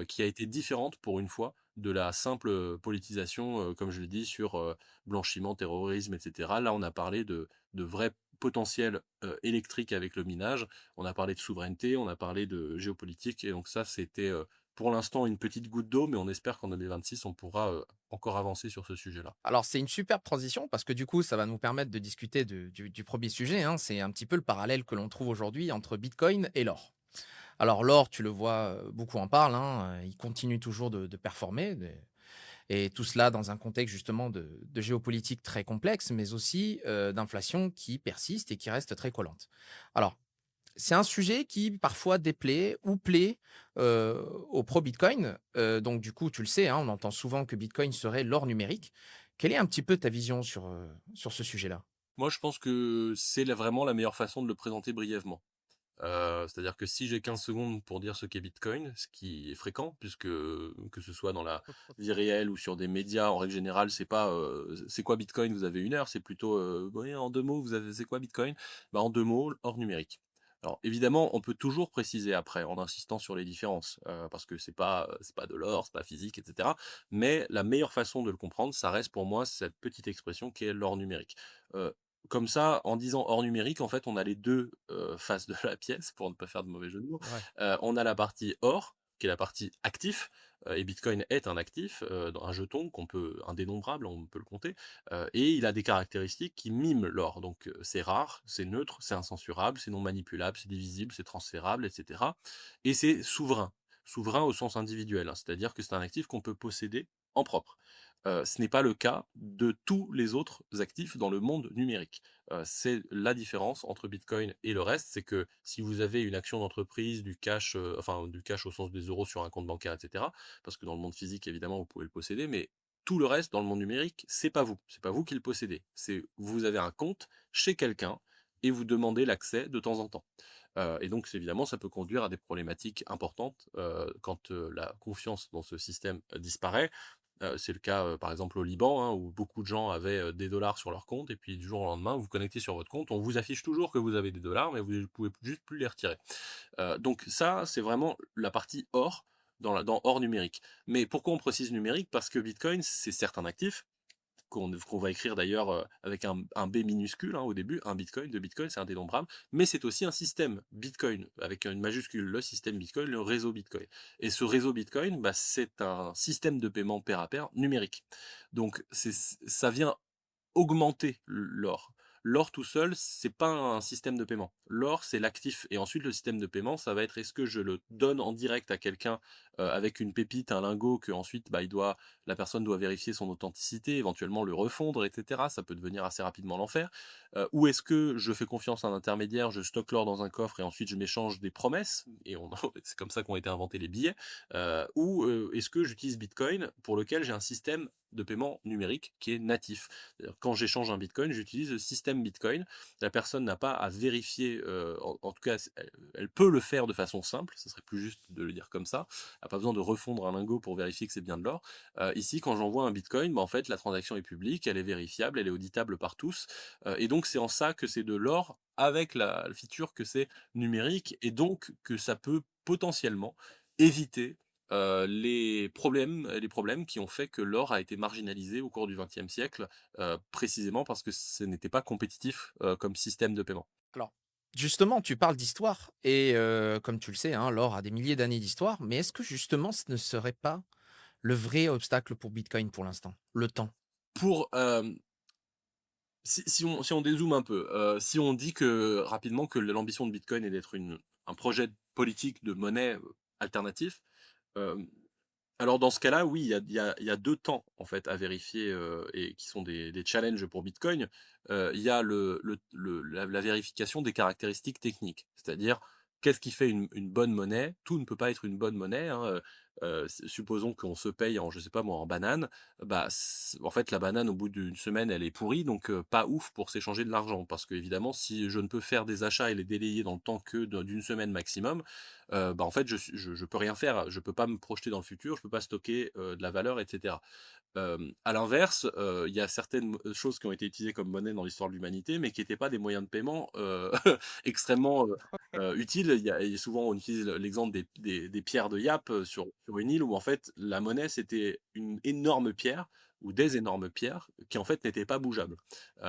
qui a été différente pour une fois de la simple politisation, comme je l'ai dit, sur blanchiment, terrorisme, etc. Là, on a parlé de vrais potentiel électrique avec le minage, on a parlé de souveraineté, on a parlé de géopolitique, et donc ça, c'était, pour l'instant, une petite goutte d'eau, mais on espère qu'en 2026, on pourra encore avancer sur ce sujet-là. Alors, c'est une superbe transition parce que du coup, ça va nous permettre de discuter du premier sujet, hein. C'est un petit peu le parallèle que l'on trouve aujourd'hui entre Bitcoin et l'or. Alors, l'or, tu le vois, beaucoup en parlent, hein, il continue toujours de performer, et tout cela dans un contexte justement de géopolitique très complexe, mais aussi d'inflation qui persiste et qui reste très collante. Alors, c'est un sujet qui parfois déplaît ou plaît aux pro-Bitcoin. Donc du coup, tu le sais, hein, on entend souvent que Bitcoin serait l'or numérique. Quelle est un petit peu ta vision sur ce sujet-là? Moi, je pense que c'est vraiment la meilleure façon de le présenter brièvement. C'est-à-dire que si j'ai 15 secondes pour dire ce qu'est Bitcoin, ce qui est fréquent, puisque que ce soit dans la vie réelle ou sur des médias, en règle générale, c'est pas c'est quoi Bitcoin, vous avez une heure, c'est plutôt ouais, en deux mots, c'est quoi Bitcoin? Bah, en deux mots, hors numérique. Alors évidemment, on peut toujours préciser après en insistant sur les différences, parce que c'est pas de l'or, c'est pas physique, etc. Mais la meilleure façon de le comprendre, ça reste pour moi cette petite expression qui est l'or numérique. Euh, Comme ça, en disant hors numérique, en fait, on a les deux faces de la pièce, pour ne pas faire de mauvais jeu de mots. Ouais. On a la partie or, qui est la partie actif, et Bitcoin est un actif, un jeton indénombrable, on peut le compter, et il a des caractéristiques qui miment l'or. Donc c'est rare, c'est neutre, c'est incensurable, c'est non manipulable, c'est divisible, c'est transférable, etc. Et c'est souverain. souverain au sens individuel, hein, c'est-à-dire que c'est un actif qu'on peut posséder en propre. Ce n'est pas le cas de tous les autres actifs dans le monde numérique. C'est la différence entre Bitcoin et le reste, c'est que si vous avez une action d'entreprise, du cash, enfin du cash au sens des euros sur un compte bancaire, et cetera, parce que dans le monde physique, évidemment, vous pouvez le posséder, mais tout le reste dans le monde numérique, c'est pas vous qui le possédez. C'est vous avez un compte chez quelqu'un et vous demandez l'accès de temps en temps. Et donc évidemment, ça peut conduire à des problématiques importantes, quand, la confiance dans ce système, disparaît. C'est le cas, par exemple au Liban, hein, où beaucoup de gens avaient, des dollars sur leur compte et puis du jour au lendemain, vous vous connectez sur votre compte, on vous affiche toujours que vous avez des dollars, mais vous ne pouvez juste plus les retirer. Donc ça, c'est vraiment la partie or dans or numérique. Mais pourquoi on précise numérique? Parce que Bitcoin, c'est certes un actif, qu'on va écrire d'ailleurs avec un B minuscule hein, au début, un Bitcoin, deux Bitcoin, c'est un dénombrable, mais c'est aussi un système Bitcoin avec une majuscule, le système Bitcoin, le réseau Bitcoin. Et ce réseau Bitcoin, bah, c'est un système de paiement pair à pair numérique. Donc ça vient augmenter l'or. L'or tout seul, c'est pas un système de paiement. L'or, c'est l'actif. Et ensuite, le système de paiement, ça va être est-ce que je le donne en direct à quelqu'un avec une pépite, un lingot, que ensuite bah, la personne doit vérifier son authenticité, éventuellement le refondre, etc. Ça peut devenir assez rapidement l'enfer. Ou est-ce que je fais confiance à un intermédiaire, je stocke l'or dans un coffre et ensuite je m'échange des promesses, et c'est comme ça qu'ont été inventés les billets, ou est-ce que j'utilise Bitcoin pour lequel j'ai un système de paiement numérique qui est natif. C'est-à-dire, quand j'échange un Bitcoin, j'utilise le système Bitcoin. La personne n'a pas à vérifier, en tout cas, elle peut le faire de façon simple, ce serait plus juste de le dire comme ça. Elle n'a pas besoin de refondre un lingot pour vérifier que c'est bien de l'or. Ici, quand j'envoie un Bitcoin, bah, en fait, la transaction est publique, elle est vérifiable, elle est auditable par tous. Et donc, c'est en ça que c'est de l'or avec la feature que c'est numérique et donc que ça peut potentiellement éviter les problèmes qui ont fait que l'or a été marginalisé au cours du XXe siècle, précisément parce que ce n'était pas compétitif, comme système de paiement. Alors, justement, tu parles d'histoire et comme tu le sais, hein, l'or a des milliers d'années d'histoire, mais est-ce que justement ce ne serait pas le vrai obstacle pour Bitcoin pour l'instant? Le temps. Pour, si on dézoome un peu, si on dit que rapidement que l'ambition de Bitcoin est d'être un projet politique de monnaie, alternatif, hem alors dans ce cas-là, oui, il y a 2 temps en fait à vérifier, et qui sont des challenges pour Bitcoin. Il y a la vérification des caractéristiques techniques. C'est-à-dire, qu'est-ce qui fait une bonne monnaie? Tout ne peut pas être une bonne monnaie, hein, supposons qu'on se paye en, je sais pas moi, en banane, bah, en fait la banane au bout d'une semaine elle est pourrie donc pas ouf pour s'échanger de l'argent. Parce qu'évidemment si je ne peux faire des achats et les délayer dans le temps que d'une semaine maximum, bah, en fait, je peux rien faire. Je peux pas me projeter dans le futur, je peux pas stocker, de la valeur et cetera. À l'inverse, il y a certaines choses qui ont été utilisées comme monnaie dans l'histoire de l'humanité, mais qui étaient pas des moyens de paiement, extrêmement, utiles. Il y a souvent on utilise l'exemple des pierres de Yap, sur une île où en fait la monnaie c'était une énorme pierre ou des énormes pierres qui en fait n'étaient pas bougeables.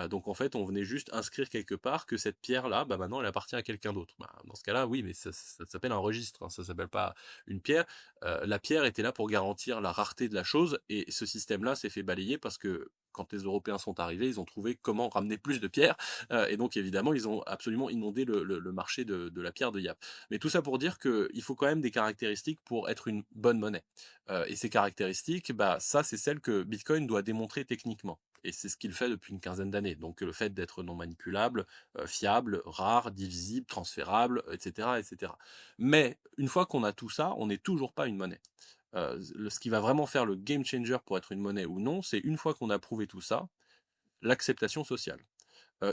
Donc en fait, on venait juste inscrire quelque part que cette pierre-là, bah, maintenant elle appartient à quelqu'un d'autre. Bah, dans ce cas-là, oui, mais ça s'appelle un registre, hein, ça s'appelle pas une pierre. La pierre était là pour garantir la rareté de la chose et ce système-là s'est fait balayer parce que quand les Européens sont arrivés, ils ont trouvé comment ramener plus de pierres, et donc évidemment, ils ont absolument inondé le marché de la pierre de Yap. Mais tout ça pour dire qu'il faut quand même des caractéristiques pour être une bonne monnaie. Et ces caractéristiques, bah, ça, c'est celles que Bitcoin doit démontrer techniquement. Et c'est ce qu'il fait depuis une quinzaine d'années. Donc le fait d'être non manipulable, fiable, rare, divisible, transférable, etc., etc. Mais une fois qu'on a tout ça, on n'est toujours pas une monnaie. Ce qui va vraiment faire le game changer pour être une monnaie ou non, c'est une fois qu'on a prouvé tout ça, l'acceptation sociale.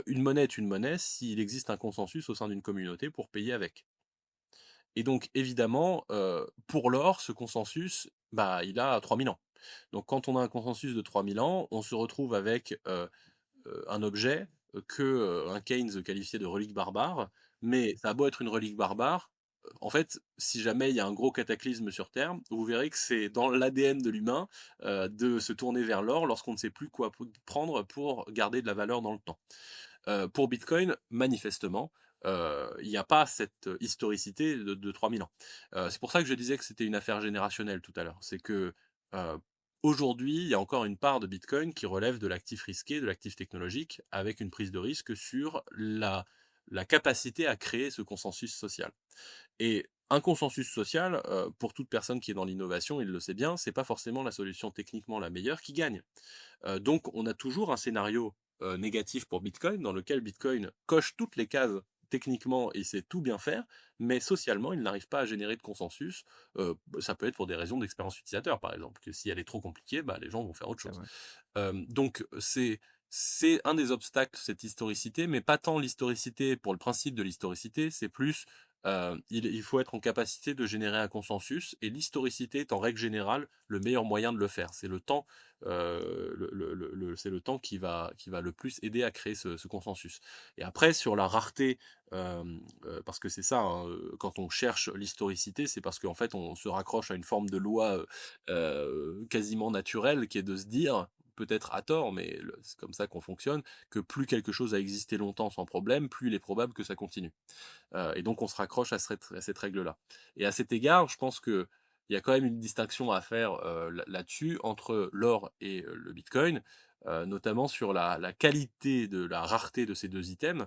Une monnaie est une monnaie s'il existe un consensus au sein d'une communauté pour payer avec. Et donc évidemment, pour l'or, ce consensus, bah, il a 3000 ans. Donc quand on a un consensus de 3000 ans, on se retrouve avec, un objet, que, un Keynes qualifiait de relique barbare, mais ça a beau être une relique barbare, en fait, si jamais il y a un gros cataclysme sur Terre, vous verrez que c'est dans l'ADN de l'humain, de se tourner vers l'or lorsqu'on ne sait plus quoi prendre pour garder de la valeur dans le temps. Pour Bitcoin, manifestement, il n'y a pas cette historicité de 3000 ans. C'est pour ça que je disais que c'était une affaire générationnelle tout à l'heure. C'est que, heu, aujourd'hui, il y a encore une part de Bitcoin qui relève de l'actif risqué, de l'actif technologique, avec une prise de risque sur la capacité à créer ce consensus social. Et Un consensus social, pour toute personne qui est dans l'innovation, il le sait bien, c'est pas forcément la solution techniquement la meilleure qui gagne. Donc on a toujours un scénario, négatif pour Bitcoin, dans lequel Bitcoin coche toutes les cases techniquement et sait tout bien faire, mais socialement, il n'arrive pas à générer de consensus. Ça peut être pour des raisons d'expérience utilisateur, par exemple, que si elle est trop compliquée, bah, les gens vont faire autre C'est chose. vrai. Donc c'est un des obstacles, cette historicité, mais pas tant l'historicité pour le principe de l'historicité, c'est plus, il faut être en capacité de générer un consensus et l'historicité est en règle générale le meilleur moyen de le faire. C'est le temps, c'est le temps qui va le plus aider à créer ce consensus. Et après sur la rareté, parce que c'est ça, hein, quand on cherche l'historicité, c'est parce qu'en fait on se raccroche à une forme de loi, quasiment naturelle qui est de se dire, peut-être à tort, mais c'est comme ça qu'on fonctionne, que plus quelque chose a existé longtemps sans problème, plus il est probable que ça continue. Et donc on se raccroche à cette règle-là. Et à cet égard, je pense qu'il y a quand même une distinction à faire là-dessus entre l'or et le Bitcoin, notamment sur la qualité de la rareté de ces deux items,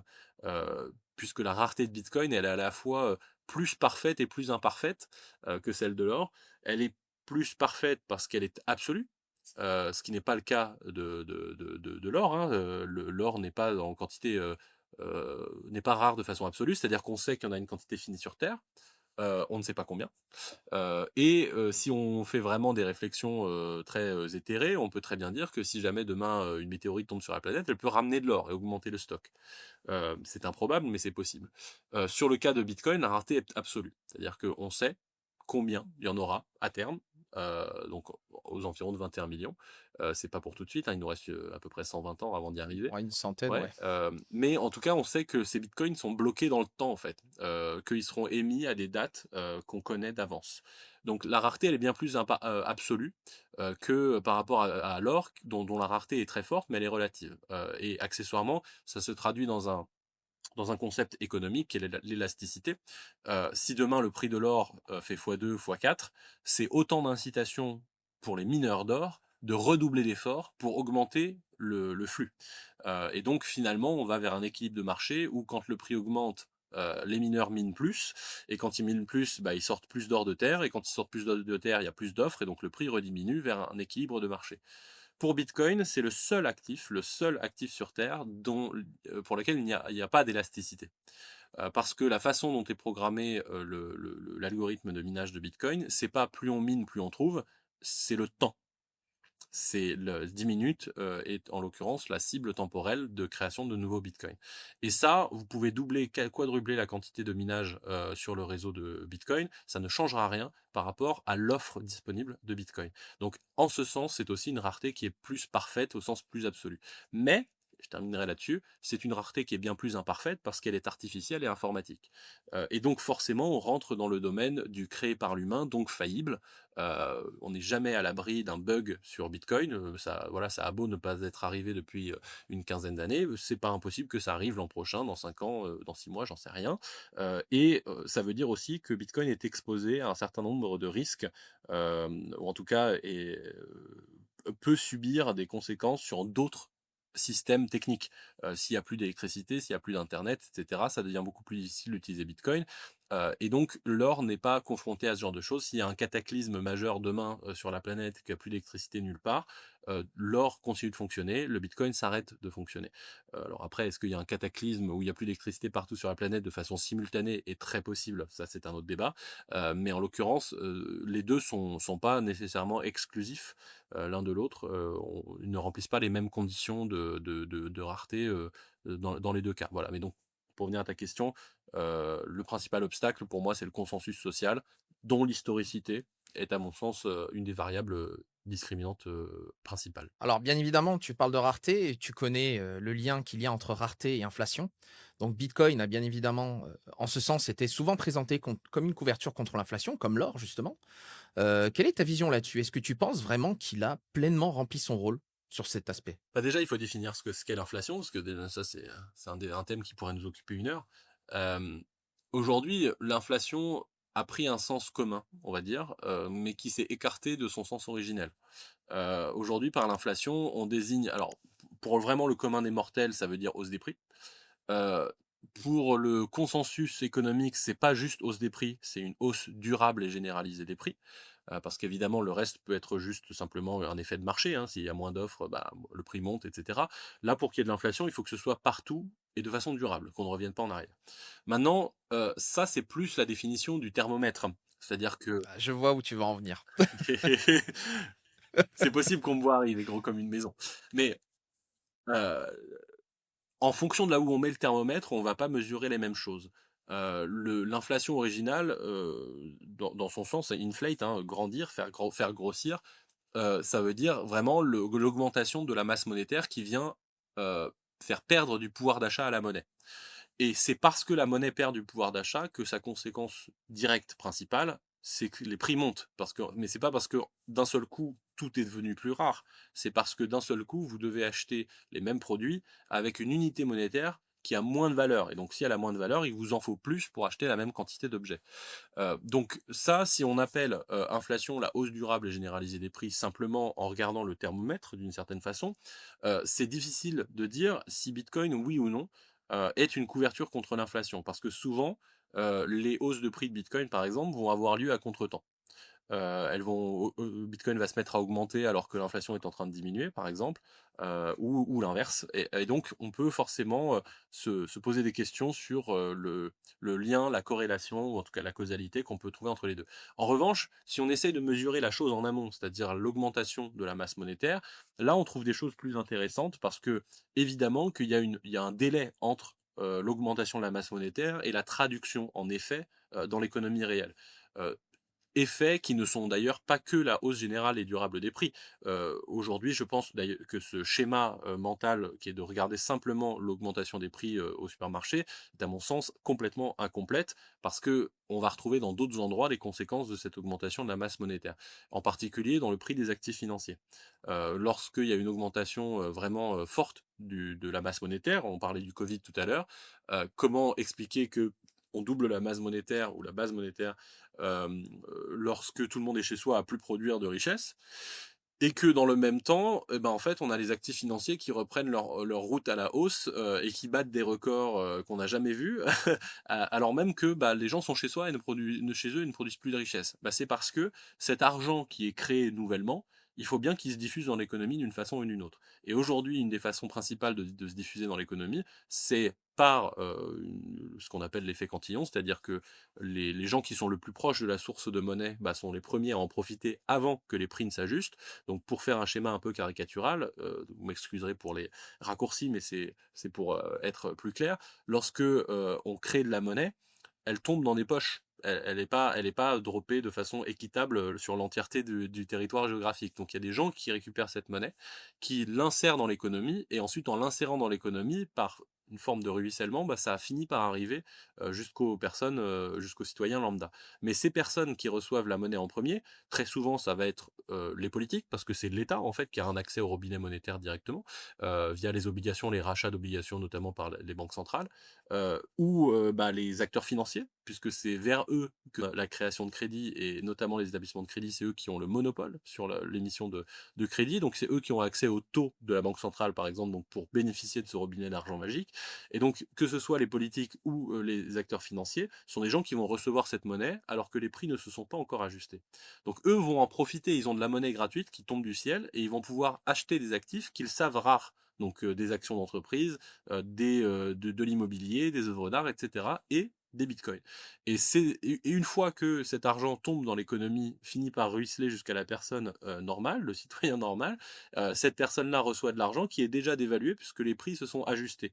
puisque la rareté de Bitcoin, elle est à la fois plus parfaite et plus imparfaite que celle de l'or. Elle est plus parfaite parce qu'elle est absolue, ce qui n'est pas le cas de l'or, hein. L'or n'est pas en quantité, n'est pas rare de façon absolue, c'est-à-dire qu'on sait qu'il y en a une quantité finie sur Terre, on ne sait pas combien. Si on fait vraiment des réflexions très éthérées, on peut très bien dire que si jamais demain une météorite tombe sur la planète, elle peut ramener de l'or et augmenter le stock. C'est improbable, mais c'est possible. Sur le cas de Bitcoin, la rareté est absolue, c'est-à-dire qu'on sait combien il y en aura à terme, donc aux environs de 21 millions. C'est pas pour tout de suite, hein, il nous reste à peu près 120 ans avant d'y arriver. Ouais, une centaine, Ouais, ouais. mais en tout cas, on sait que ces bitcoins sont bloqués dans le temps, en fait, qu'ils seront émis à des dates, qu'on connaît d'avance. Donc la rareté, elle est bien plus absolue, que par rapport à l'or dont la rareté est très forte, mais elle est relative. Et accessoirement, ça se traduit dans un concept économique qui est l'élasticité. Si demain le prix de l'or, fait fois 2, fois 4, c'est autant d'incitation pour les mineurs d'or de redoubler d'efforts pour augmenter le flux. Et donc finalement, on va vers un équilibre de marché où quand le prix augmente, les mineurs minent plus, et quand ils minent plus, bah, ils sortent plus d'or de terre, et quand ils sortent plus d'or de terre, il y a plus d'offres, et donc le prix rediminue vers un équilibre de marché. Pour Bitcoin, c'est le seul actif sur Terre pour lequel il n'y a pas d'élasticité. Parce que la façon dont est programmé l'algorithme de minage de Bitcoin, c'est pas plus on mine, plus on trouve, c'est le temps. C'est le 10 minutes est en l'occurrence la cible temporelle de création de nouveaux bitcoins. Et ça, vous pouvez doubler, quadrupler la quantité de minage sur le réseau de Bitcoin, ça ne changera rien par rapport à l'offre disponible de Bitcoin. Donc en ce sens, c'est aussi une rareté qui est plus parfaite au sens plus absolu. Mais, je terminerai là-dessus, c'est une rareté qui est bien plus imparfaite parce qu'elle est artificielle et informatique. Et donc forcément, on rentre dans le domaine du créé par l'humain, donc faillible. On n'est jamais à l'abri d'un bug sur Bitcoin. Ça, voilà, ça a beau ne pas être arrivé depuis une quinzaine d'années, c'est pas impossible que ça arrive l'an prochain, dans 5 ans, dans 6 mois, j'en sais rien. Ça veut dire aussi que Bitcoin est exposé à un certain nombre de risques, ou en tout cas peut subir des conséquences sur d'autres systèmes techniques. S'il y a plus d'électricité, s'il y a plus d'internet, etc., ça devient beaucoup plus difficile d'utiliser Bitcoin. Et donc l'or n'est pas confronté à ce genre de choses. S'il y a un cataclysme majeur demain sur la planète, qu'il n'y a plus d'électricité nulle part, l'or continue de fonctionner, le Bitcoin s'arrête de fonctionner. Alors après, est-ce qu'il y a un cataclysme où il n'y a plus d'électricité partout sur la planète de façon simultanée? Est très possible, ça c'est un autre débat. Mais en l'occurrence, les deux sont pas nécessairement exclusifs l'un de l'autre. Ils ne remplissent pas les mêmes conditions de rareté dans les deux cas. Voilà. Mais donc, pour venir à ta question, le principal obstacle pour moi, c'est le consensus social, dont l'historicité est à mon sens une des variables discriminantes principales. Alors bien évidemment, tu parles de rareté et tu connais, le lien qu'il y a entre rareté et inflation. Donc Bitcoin a bien évidemment, en ce sens, été souvent présenté comme une couverture contre l'inflation, comme l'or justement. Quelle est ta vision là-dessus? Est-ce que tu penses vraiment qu'il a pleinement rempli son rôle sur cet aspect? Bah, déjà, il faut définir ce qu'est l'inflation, parce que déjà ça c'est un thème qui pourrait nous occuper 1 heure. Hem, Aujourd'hui, l'inflation a pris un sens commun, on va dire, mais qui s'est écarté de son sens originel. Aujourd'hui, par l'inflation, on désigne alors pour vraiment le commun des mortels, ça veut dire hausse des prix. Heu, pour le consensus économique, c'est pas juste hausse des prix, c'est une hausse durable et généralisée des prix. Parce qu'évidemment le reste peut être juste simplement un effet de marché, hein. S'il y a moins d'offres, bah, le prix monte et cetera. Là, pour qu'il y ait de l'inflation, il faut que ce soit partout et de façon durable, qu'on ne revienne pas en arrière. Maintenant, ça, c'est plus la définition du thermomètre. C'est-à-dire que Ah, je vois où tu vas en venir. c'est possible qu'on me voit arriver gros comme une maison. Mais, heu en fonction de là où on met le thermomètre, on va pas mesurer les mêmes choses. Le L'inflation originale, dans son sens, c'est inflate, hein, grandir, faire grossir, ça veut dire vraiment l'augmentation de la masse monétaire qui vient, heu, faire perdre du pouvoir d'achat à la monnaie. Et c'est parce que la monnaie perd du pouvoir d'achat que sa conséquence directe principale, c'est que les prix montent. Mais c'est pas parce que d'un seul coup, tout est devenu plus rare. C'est parce que d'un seul coup, vous devez acheter les mêmes produits avec une unité monétaire qui a moins de valeur. Et donc, si elle a moins de valeur, il vous en faut plus pour acheter la même quantité d'objets. Donc ça, si on appelle inflation la hausse durable et généralisée des prix simplement en regardant le thermomètre d'une certaine façon, c'est difficile de dire si Bitcoin, oui ou non, est une couverture contre l'inflation. Parce que souvent, les hausses de prix de Bitcoin, par exemple, vont avoir lieu à contretemps. Bitcoin va se mettre à augmenter alors que l'inflation est en train de diminuer, par exemple, ou l'inverse. Et donc, on peut forcément se poser des questions sur le lien, la corrélation, ou en tout cas la causalité qu'on peut trouver entre les deux. En revanche, si on essaye de mesurer la chose en amont, c'est-à-dire l'augmentation de la masse monétaire, là, on trouve des choses plus intéressantes parce que, évidemment, il y a un délai entre l'augmentation de la masse monétaire et la traduction en effet dans l'économie réelle. Euh, Effets qui ne sont d'ailleurs pas que la hausse générale et durable des prix. Aujourd'hui, je pense d'ailleurs que ce schéma, mental qui est de regarder simplement l'augmentation des prix, au supermarché est à mon sens complètement incomplète parce que on va retrouver dans d'autres endroits les conséquences de cette augmentation de la masse monétaire. En particulier dans le prix des actifs financiers. Lorsqu'il y a une augmentation, vraiment, forte de la masse monétaire, on parlait du Covid tout à l'heure, comment expliquer que on double la masse monétaire ou la base monétaire lorsque tout le monde est chez soi à plus produire de richesse et que dans le même temps, eh ben, en fait, on a les actifs financiers qui reprennent leur route à la hausse, et qui battent des records, qu'on n'a jamais vus, alors même que, bah, les gens sont chez soi et chez eux et ne produisent plus de richesse. Bah, c'est parce que cet argent qui est créé nouvellement, il faut bien qu'il se diffuse dans l'économie d'une façon ou d'une autre. Et aujourd'hui, une des façons principales de se diffuser dans l'économie, c'est par, ce qu'on appelle l'effet cantillon, c'est-à-dire que les gens qui sont le plus proches de la source de monnaie, bah, sont les premiers à en profiter avant que les prix ne s'ajustent. Donc pour faire un schéma un peu caricatural, vous m'excuserez pour les raccourcis, mais c'est pour, être plus clair. Lorsque, on crée de la monnaie, elle tombe dans des poches. Elle est pas droppée de façon équitable, sur l'entièreté du territoire géographique. Donc il y a des gens qui récupèrent cette monnaie, qui l'insèrent dans l'économie et ensuite en l'insérant dans l'économie par une forme de ruissellement, bah, ça a fini par arriver, jusqu'aux personnes, jusqu'aux citoyens lambda. Mais ces personnes qui reçoivent la monnaie en premier, très souvent ça va être, les politiques parce que c'est l'État en fait qui a un accès au robinet monétaire directement, via les obligations, les rachats d'obligations notamment par les banques centrales, ou bah, les acteurs financiers, puisque c'est vers eux que la création de crédit et notamment les établissements de crédit, c'est eux qui ont le monopole sur l'émission de crédit, donc c'est eux qui ont accès au taux de la banque centrale par exemple, donc pour bénéficier de ce robinet d'argent magique. Et donc que ce soit les politiques ou les acteurs financiers, sont des gens qui vont recevoir cette monnaie alors que les prix ne se sont pas encore ajustés. Donc eux vont en profiter, ils ont de la monnaie gratuite qui tombe du ciel et ils vont pouvoir acheter des actifs qu'ils savent rares, donc des actions d'entreprise, de l'immobilier, des œuvres d'art, etc. et des bitcoins. Et une fois que cet argent tombe dans l'économie, finit par ruisseler jusqu'à la personne normale, le citoyen normal, cette personne-là reçoit de l'argent qui est déjà dévalué puisque les prix se sont ajustés.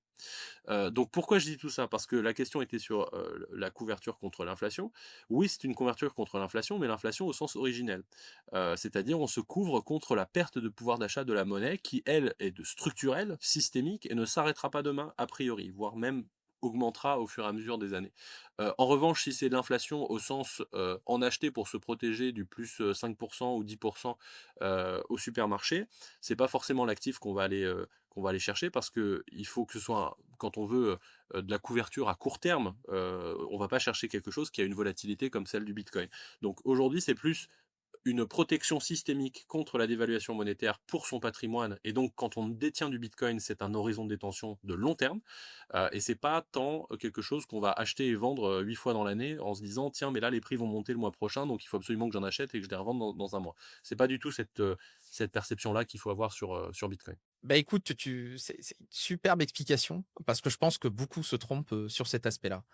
Donc pourquoi je dis tout ça? Parce que la question était sur, la couverture contre l'inflation. Oui, c'est une couverture contre l'inflation, mais l'inflation au sens originel. C'est-à-dire on se couvre contre la perte de pouvoir d'achat de la monnaie qui, elle, est structurelle, systémique et ne s'arrêtera pas demain a priori, voire même augmentera au fur et à mesure des années. En revanche, si c'est l'inflation au sens, en acheter pour se protéger du plus, 5 ou 10 au supermarché, c'est pas forcément l'actif qu'on va aller chercher parce que il faut que ce soit quand on veut, de la couverture à court terme, on va pas chercher quelque chose qui a une volatilité comme celle du bitcoin. Donc aujourd'hui, c'est plus une protection systémique contre la dévaluation monétaire pour son patrimoine. Et donc, quand on détient du Bitcoin, c'est un horizon de détention de long terme. Et c'est pas tant quelque chose qu'on va acheter et vendre 8 fois dans l'année en se disant tiens, mais là les prix vont monter le mois prochain, donc il faut absolument que j'en achète et que je les revende dans un mois. C'est pas du tout cette perception-là qu'il faut avoir sur Bitcoin. Bah, écoute, c'est une superbe explication parce que je pense que beaucoup se trompent, sur cet aspect-là.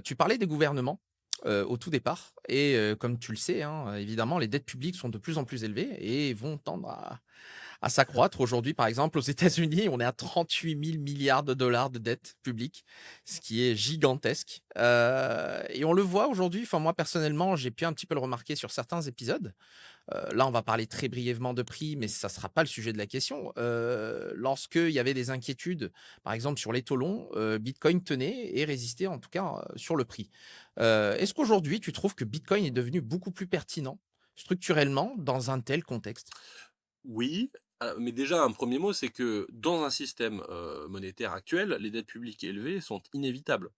Tu parlais des gouvernements, au tout départ et comme tu le sais, hein, évidemment, les dettes publiques sont de plus en plus élevées et vont tendre à s'accroître. Aujourd'hui, par exemple, aux États-Unis, on est à 38 000 milliards de dollars de dettes publiques, ce qui est gigantesque. Et on le voit aujourd'hui, enfin moi personnellement, j'ai pu un petit peu le remarquer sur certains épisodes. Là, on va parler très brièvement de prix, mais ça ne sera pas le sujet de la question. Lorsqu'il y avait des inquiétudes, par exemple sur les taux longs, Bitcoin tenait et résistait en tout cas sur le prix. Est-ce qu'aujourd'hui, tu trouves que Bitcoin est devenu beaucoup plus pertinent structurellement dans un tel contexte? Oui, mais déjà un premier mot, c'est que dans un système monétaire actuel, les dettes publiques élevées sont inévitables.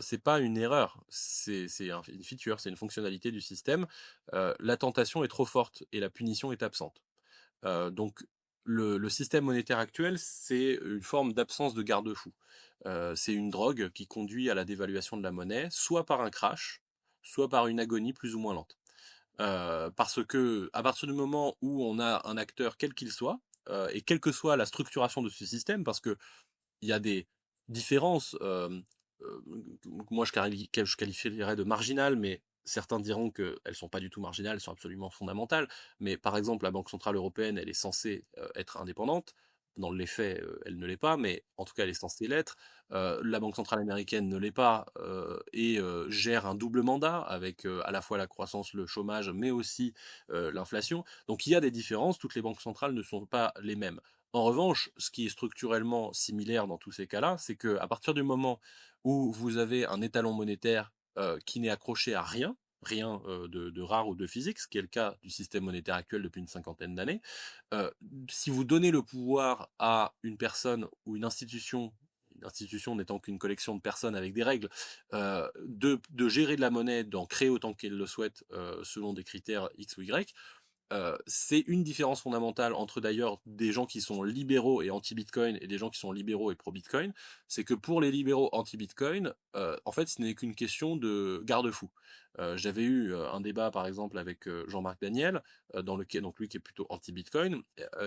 C'est pas une erreur, c'est une feature, c'est une fonctionnalité du système. La tentation est trop forte et la punition est absente. Donc le système monétaire actuel, c'est une forme d'absence de garde-fou. C'est une drogue qui conduit à la dévaluation de la monnaie, soit par un crash, soit par une agonie plus ou moins lente. Parce que à partir du moment où on a un acteur quel qu'il soit, et quelle que soit la structuration de ce système, parce qu'il y a des différences, moi je qualifierais de marginales, mais certains diront qu'elles ne sont pas du tout marginales, elles sont absolument fondamentales. Mais par exemple, la Banque centrale européenne, elle est censée, être indépendante. Dans les faits, elle ne l'est pas, mais en tout cas, elle est censée l'être. La Banque centrale américaine ne l'est pas, et gère un double mandat avec, à la fois la croissance, le chômage, mais aussi, l'inflation. Donc il y a des différences, toutes les banques centrales ne sont pas les mêmes. En revanche, ce qui est structurellement similaire dans tous ces cas-là, c'est qu'à partir du moment où vous avez un étalon monétaire, qui n'est accroché à rien, rien, de rare ou de physique, ce qui est le cas du système monétaire actuel depuis une cinquantaine d'années. Heu, Si vous donnez le pouvoir à une personne ou une institution n'étant qu'une collection de personnes avec des règles, de gérer de la monnaie, d'en créer autant qu'elle le souhaite, selon des critères X ou Y. C'est une différence fondamentale entre d'ailleurs des gens qui sont libéraux et anti-Bitcoin et des gens qui sont libéraux et pro-Bitcoin, c'est que pour les libéraux anti-Bitcoin, en fait, ce n'est qu'une question de garde-fou. J'avais eu, un débat par exemple avec, Jean-Marc Daniel, dans lequel donc lui qui est plutôt anti-Bitcoin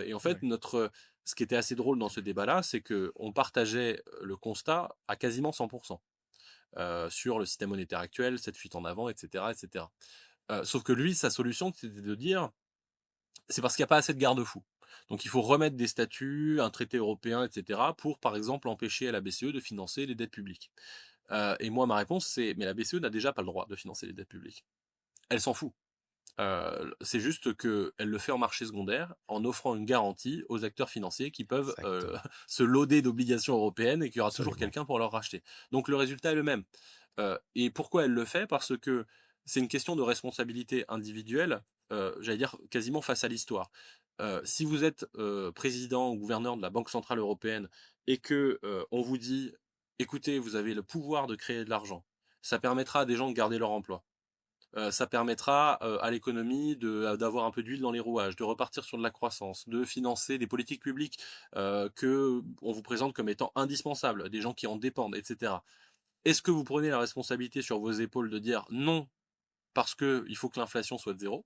et en fait Ouais. ce qui était assez drôle dans ce débat-là, c'est qu'on partageait, le constat à quasiment 100 sur le système monétaire actuel, cette fuite en avant et cetera et cetera. Sauf que lui, sa solution, c'était de dire c'est parce qu'il y a pas assez de garde-fous. Donc il faut remettre des statuts, un traité européen, et cetera, pour, par exemple, empêcher à la BCE de financer les dettes publiques. Et moi, ma réponse, c'est: «Mais la BCE n'a déjà pas le droit de financer les dettes publiques. Elle s'en fout. C'est juste qu'elle le fait en marché secondaire, en offrant une garantie aux acteurs financiers qui peuvent, Exactement, se loader d'obligations européennes et qu'il y aura toujours absolument. quelqu'un pour leur racheter. Donc le résultat est le même. Et pourquoi elle le fait? Parce que c'est une question de responsabilité individuelle, j'allais dire quasiment face à l'histoire. Si vous êtes, président ou gouverneur de la Banque centrale européenne et que, on vous dit: «Écoutez, vous avez le pouvoir de créer de l'argent. Ça permettra à des gens de garder leur emploi. Ça permettra, à l'économie d'avoir un peu d'huile dans les rouages, de repartir sur de la croissance, de financer des politiques publiques, qu'on vous présente comme étant indispensables, des gens qui en dépendent et cetera». Est-ce que vous prenez la responsabilité sur vos épaules de dire: «Non, parce qu'il faut que l'inflation soit de 0»,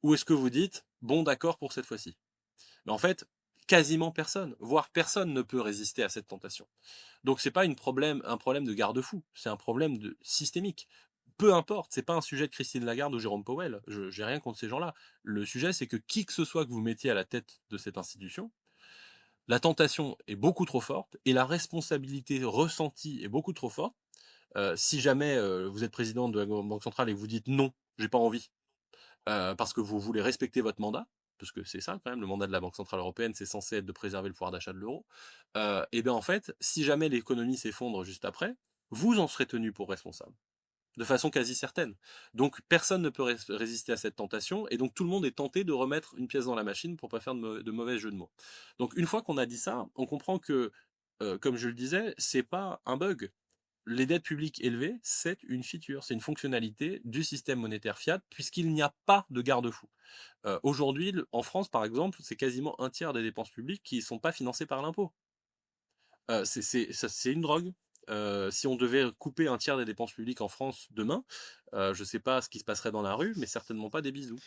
ou est-ce que vous dites: «Bon d'accord pour cette fois-ci»? Mais en fait, quasiment personne, voire personne ne peut résister à cette tentation. Donc c'est pas un problème de garde-fou, c'est un problème de systémique. Peu importe, c'est pas un sujet de Christine Lagarde ou Jérôme Powell, je j'ai rien contre ces gens-là. Le sujet, c'est que qui que ce soit que vous mettiez à la tête de cette institution, la tentation est beaucoup trop forte et la responsabilité ressentie est beaucoup trop forte. Si jamais, vous êtes président de la banque centrale et que vous dites: «Non, j'ai pas envie», parce que vous voulez respecter votre mandat, parce que c'est ça quand même le mandat de la Banque centrale européenne, c'est censé être de préserver le pouvoir d'achat de l'euro. Et bien en fait, si jamais l'économie s'effondre juste après, vous en serez tenu pour responsable, de façon quasi certaine. Donc personne ne peut résister à cette tentation, et donc tout le monde est tenté de remettre une pièce dans la machine pour pas faire de mauvais jeu de mots. Donc une fois qu'on a dit ça, on comprend que, comme je le disais, c'est pas un bug, les dettes publiques élevées, c'est une feature, c'est une fonctionnalité du système monétaire fiat puisqu'il n'y a pas de garde-fou. Aujourd'hui, en France, par exemple, c'est quasiment un tiers des dépenses publiques qui ne sont pas financées par l'impôt. C'est une drogue. Si on devait couper un tiers des dépenses publiques en France demain, je ne sais pas ce qui se passerait dans la rue, mais certainement pas des bisous.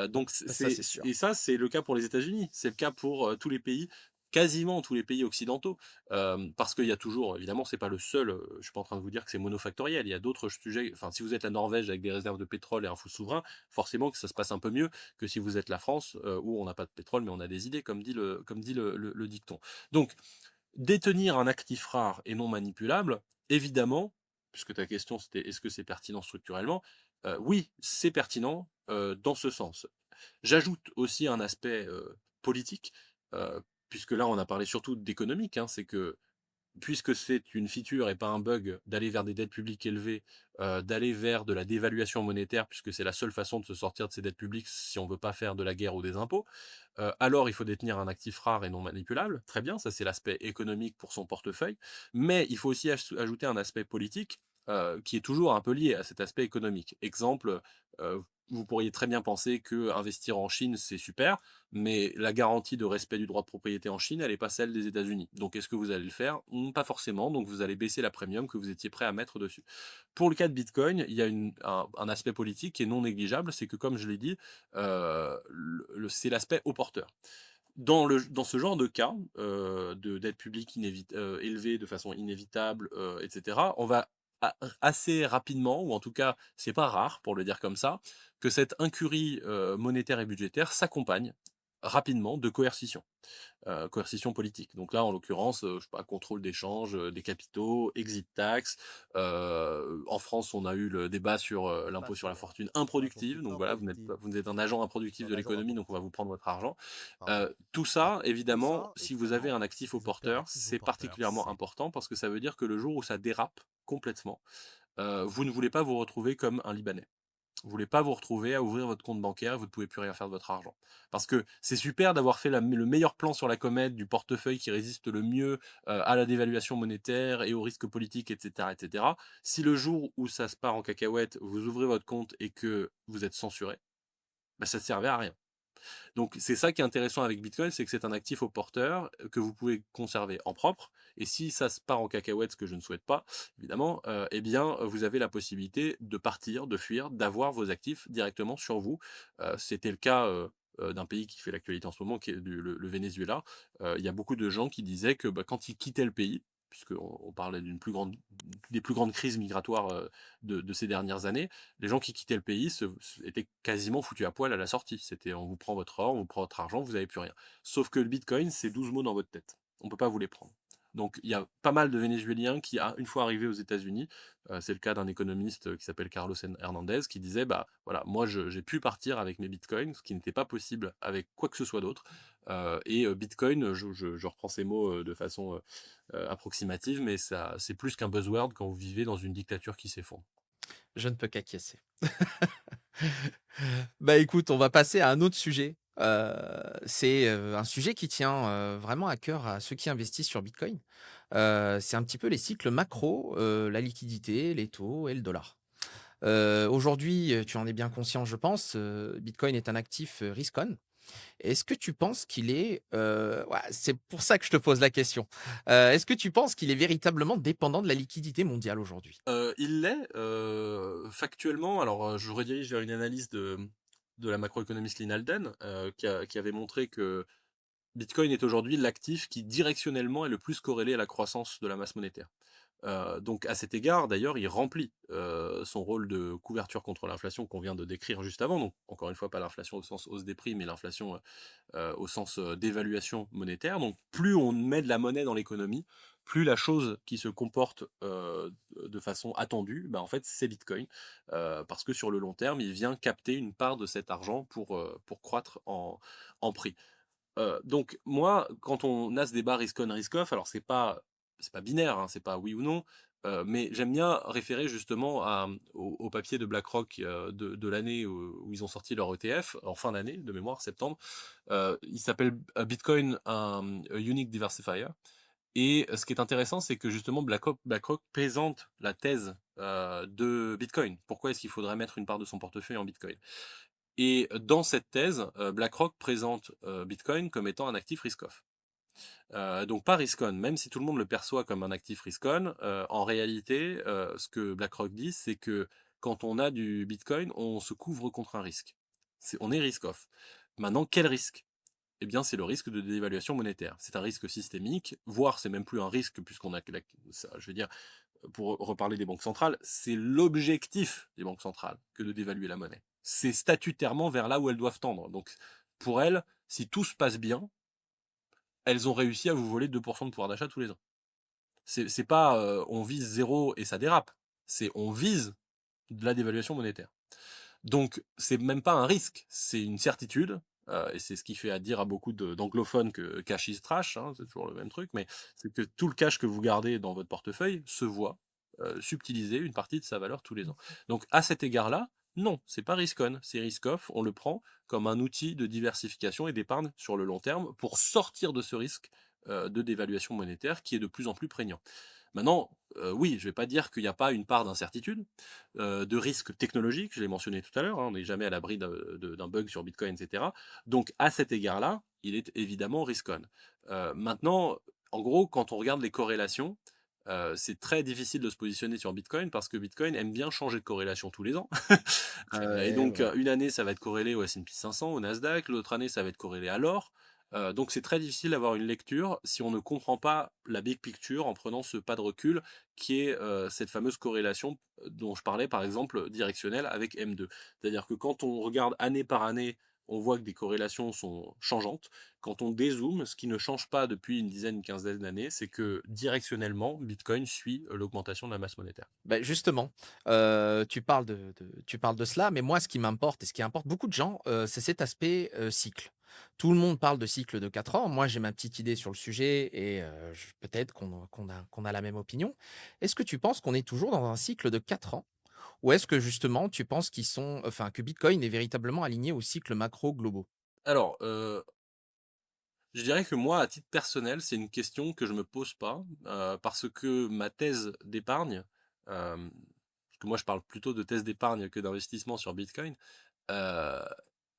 Donc Ça, c'est sûr. et ça, c'est le cas pour les États-Unis, c'est le cas pour, tous les pays, quasiment tous les pays occidentaux. Parce qu'il y a toujours évidemment, c'est pas le seul, je suis pas en train de vous dire que c'est monofactoriel, il y a d'autres sujets, enfin, si vous êtes la Norvège avec des réserves de pétrole et un fonds souverain, forcément que ça se passe un peu mieux que si vous êtes la France, où on n'a pas de pétrole, mais on a des idées, comme dit le dicton. Donc détenir un actif rare et non manipulable, évidemment, puisque ta question c'était est-ce que c'est pertinent structurellement? Oui, c'est pertinent, dans ce sens. J'ajoute aussi un aspect, politique, puisque là on a parlé surtout d'économique, hein. C'est que puisque c'est une feature et pas un bug d'aller vers des dettes publiques élevées, d'aller vers de la dévaluation monétaire puisque c'est la seule façon de se sortir de ces dettes publiques si on veut pas faire de la guerre ou des impôts, alors il faut détenir un actif rare et non manipulable. Très bien, ça c'est l'aspect économique pour son portefeuille, mais il faut aussi ajouter un aspect politique, qui est toujours un peu lié à cet aspect économique. Exemple, vous pourriez très bien penser que investir en Chine, c'est super, mais la garantie de respect du droit de propriété en Chine, elle n'est pas celle des États-Unis. Donc est-ce que vous allez le faire? Pas forcément, donc vous allez baisser la premium que vous étiez prêt à mettre dessus. Pour le cas de Bitcoin, il y a un aspect politique qui est non négligeable, c'est que comme je l'ai dit, c'est l'aspect au porteur. Dans ce genre de cas, de dette publique élevée de façon inévitable, etc., on va assez rapidement, ou en tout cas, c'est pas rare pour le dire comme ça, que cette incurie monétaire et budgétaire s'accompagne rapidement de coercition. Coercition politique. Donc là, en l'occurrence, je sais pas, contrôle d'échange, des capitaux, exit tax. En France, on a eu le débat sur, l'impôt sur la fortune improductive. Donc voilà, vous êtes un agent improductif de l'économie, donc on va vous prendre votre argent. Tout ça, évidemment, si vous avez un actif au porteur, c'est particulièrement important parce que ça veut dire que le jour où ça dérape complètement, vous ne voulez pas vous retrouver comme un Libanais. Vous voulez pas vous retrouver à ouvrir votre compte bancaire, vous ne pouvez plus rien faire de votre argent. Parce que c'est super d'avoir fait le meilleur plan sur la comète, du portefeuille qui résiste le mieux à la dévaluation monétaire et aux risques politiques, etc., etc. Si le jour où ça se part en cacahuète, vous ouvrez votre compte et que vous êtes censuré, bah, ça ne servait à rien. Donc c'est ça qui est intéressant avec Bitcoin, c'est que c'est un actif au porteur que vous pouvez conserver en propre. Et si ça se part en cacahuète, ce que je ne souhaite pas, évidemment, eh bien, vous avez la possibilité de partir, de fuir, d'avoir vos actifs directement sur vous. C'était le cas d'un pays qui fait l'actualité en ce moment, qui est le Venezuela. Il y a beaucoup de gens qui disaient que bah, quand ils quittaient le pays, puisqu'on parlait des plus grandes crises migratoires de ces dernières années, les gens qui quittaient le pays étaient quasiment foutus à poil à la sortie. C'était on vous prend votre or, on vous prend votre argent, vous n'avez plus rien. Sauf que le Bitcoin, c'est 12 mots dans votre tête. On ne peut pas vous les prendre. Donc il y a pas mal de Vénézuéliens qui, une fois arrivés aux États-Unis, c'est le cas d'un économiste qui s'appelle Carlos Hernandez, qui disait bah voilà, moi j'ai pu partir avec mes bitcoins, ce qui n'était pas possible avec quoi que ce soit d'autre. Bitcoin, je reprends ces mots de façon approximative, mais ça c'est plus qu'un buzzword quand vous vivez dans une dictature qui s'effondre. Je ne peux qu'acquiescer. Bah écoute, on va passer à un autre sujet. C'est un sujet qui tient vraiment à cœur à ceux qui investissent sur Bitcoin. C'est un petit peu les cycles macro, la liquidité, les taux et le dollar. Aujourd'hui, tu en es bien conscient, je pense, Bitcoin est un actif risk-on. Est-ce que tu penses qu'il est, ouais, c'est pour ça que je te pose la question. Est-ce que tu penses qu'il est véritablement dépendant de la liquidité mondiale aujourd'hui? Il l'est, factuellement. Alors, je redirige vers une analyse de la macroéconomiste Lyn Alden, qui avait montré que Bitcoin est aujourd'hui l'actif qui directionnellement est le plus corrélé à la croissance de la masse monétaire. Donc à cet égard, d'ailleurs, il remplit son rôle de couverture contre l'inflation qu'on vient de décrire juste avant. Donc encore une fois, pas l'inflation au sens hausse des prix, mais l'inflation au sens dévaluation monétaire. Donc plus on met de la monnaie dans l'économie, plus la chose qui se comporte de façon attendue, bah, en fait c'est Bitcoin. Parce que sur le long terme, il vient capter une part de cet argent pour croître en prix. Donc moi, quand on a ce débat risk on, risk off, alors c'est pas binaire, hein, c'est pas oui ou non, mais j'aime bien référer justement au papier de BlackRock de l'année où ils ont sorti leur ETF, en fin d'année, de mémoire, septembre. Il s'appelle Bitcoin, a Unique Diversifier. Et ce qui est intéressant, c'est que justement BlackRock présente la thèse, de Bitcoin. Pourquoi est-ce qu'il faudrait mettre une part de son portefeuille en Bitcoin? Et dans cette thèse, BlackRock présente, Bitcoin comme étant un actif risk-off. Donc pas risk-on, même si tout le monde le perçoit comme un actif risk-on, en réalité, ce que BlackRock dit, c'est que quand on a du Bitcoin, on se couvre contre un risque. On est risk-off. Maintenant, quel risque? Eh bien, c'est le risque de dévaluation monétaire. C'est un risque systémique, voire c'est même plus un risque puisqu'on a ça, je veux dire, pour reparler des banques centrales, c'est l'objectif des banques centrales que de dévaluer la monnaie. C'est statutairement vers là où elles doivent tendre. Donc, pour elles, si tout se passe bien, elles ont réussi à vous voler 2% de pouvoir d'achat tous les ans. C'est pas on vise zéro et ça dérape. C'est on vise de la dévaluation monétaire. Donc, c'est même pas un risque, c'est une certitude, et c'est ce qui fait à dire à beaucoup d'anglophones que cash is trash, hein, c'est toujours le même truc, mais c'est que tout le cash que vous gardez dans votre portefeuille se voit subtiliser une partie de sa valeur tous les ans. Donc, à cet égard-là, non, c'est pas risk-on, c'est risk-off, on le prend comme un outil de diversification et d'épargne sur le long terme pour sortir de ce risque de dévaluation monétaire qui est de plus en plus prégnant. Maintenant, oui, je vais pas dire qu'il n'y a pas une part d'incertitude, de risque technologique, je l'ai mentionné tout à l'heure, hein, on n'est jamais à l'abri d'un bug sur Bitcoin, et cetera. Donc à cet égard-là, il est évidemment risk-on. Maintenant, en gros, quand on regarde les corrélations, c'est très difficile de se positionner sur Bitcoin parce que Bitcoin aime bien changer de corrélation tous les ans. C'est Et vrai, donc, ouais. une année, ça va être corrélé au S&P 500, au Nasdaq, l'autre année, ça va être corrélé à l'or. Donc c'est très difficile d'avoir une lecture si on ne comprend pas la big picture en prenant ce pas de recul qui est cette fameuse corrélation dont je parlais par exemple directionnelle avec M2. C'est-à-dire que quand on regarde année par année, on voit que des corrélations sont changeantes. Quand on dézoome, ce qui ne change pas depuis une dizaine, une quinzaine d'années, c'est que directionnellement, Bitcoin suit l'augmentation de la masse monétaire. Ben justement, tu parles de cela, mais moi, ce qui m'importe et ce qui importe beaucoup de gens, c'est cet aspect, cycle. Tout le monde parle de cycle de 4 ans. Moi, j'ai ma petite idée sur le sujet et j peut-être qu'on a la même opinion. Est-ce que tu penses qu'on est toujours dans un cycle de 4 ans? Ou est-ce que justement tu penses que Bitcoin est véritablement aligné aux cycles macro globaux? Alors, je dirais que moi, à titre personnel, c'est une question que je me pose pas, parce que ma thèse d'épargne, parce que moi je parle plutôt de thèse d'épargne que d'investissement sur Bitcoin, heu,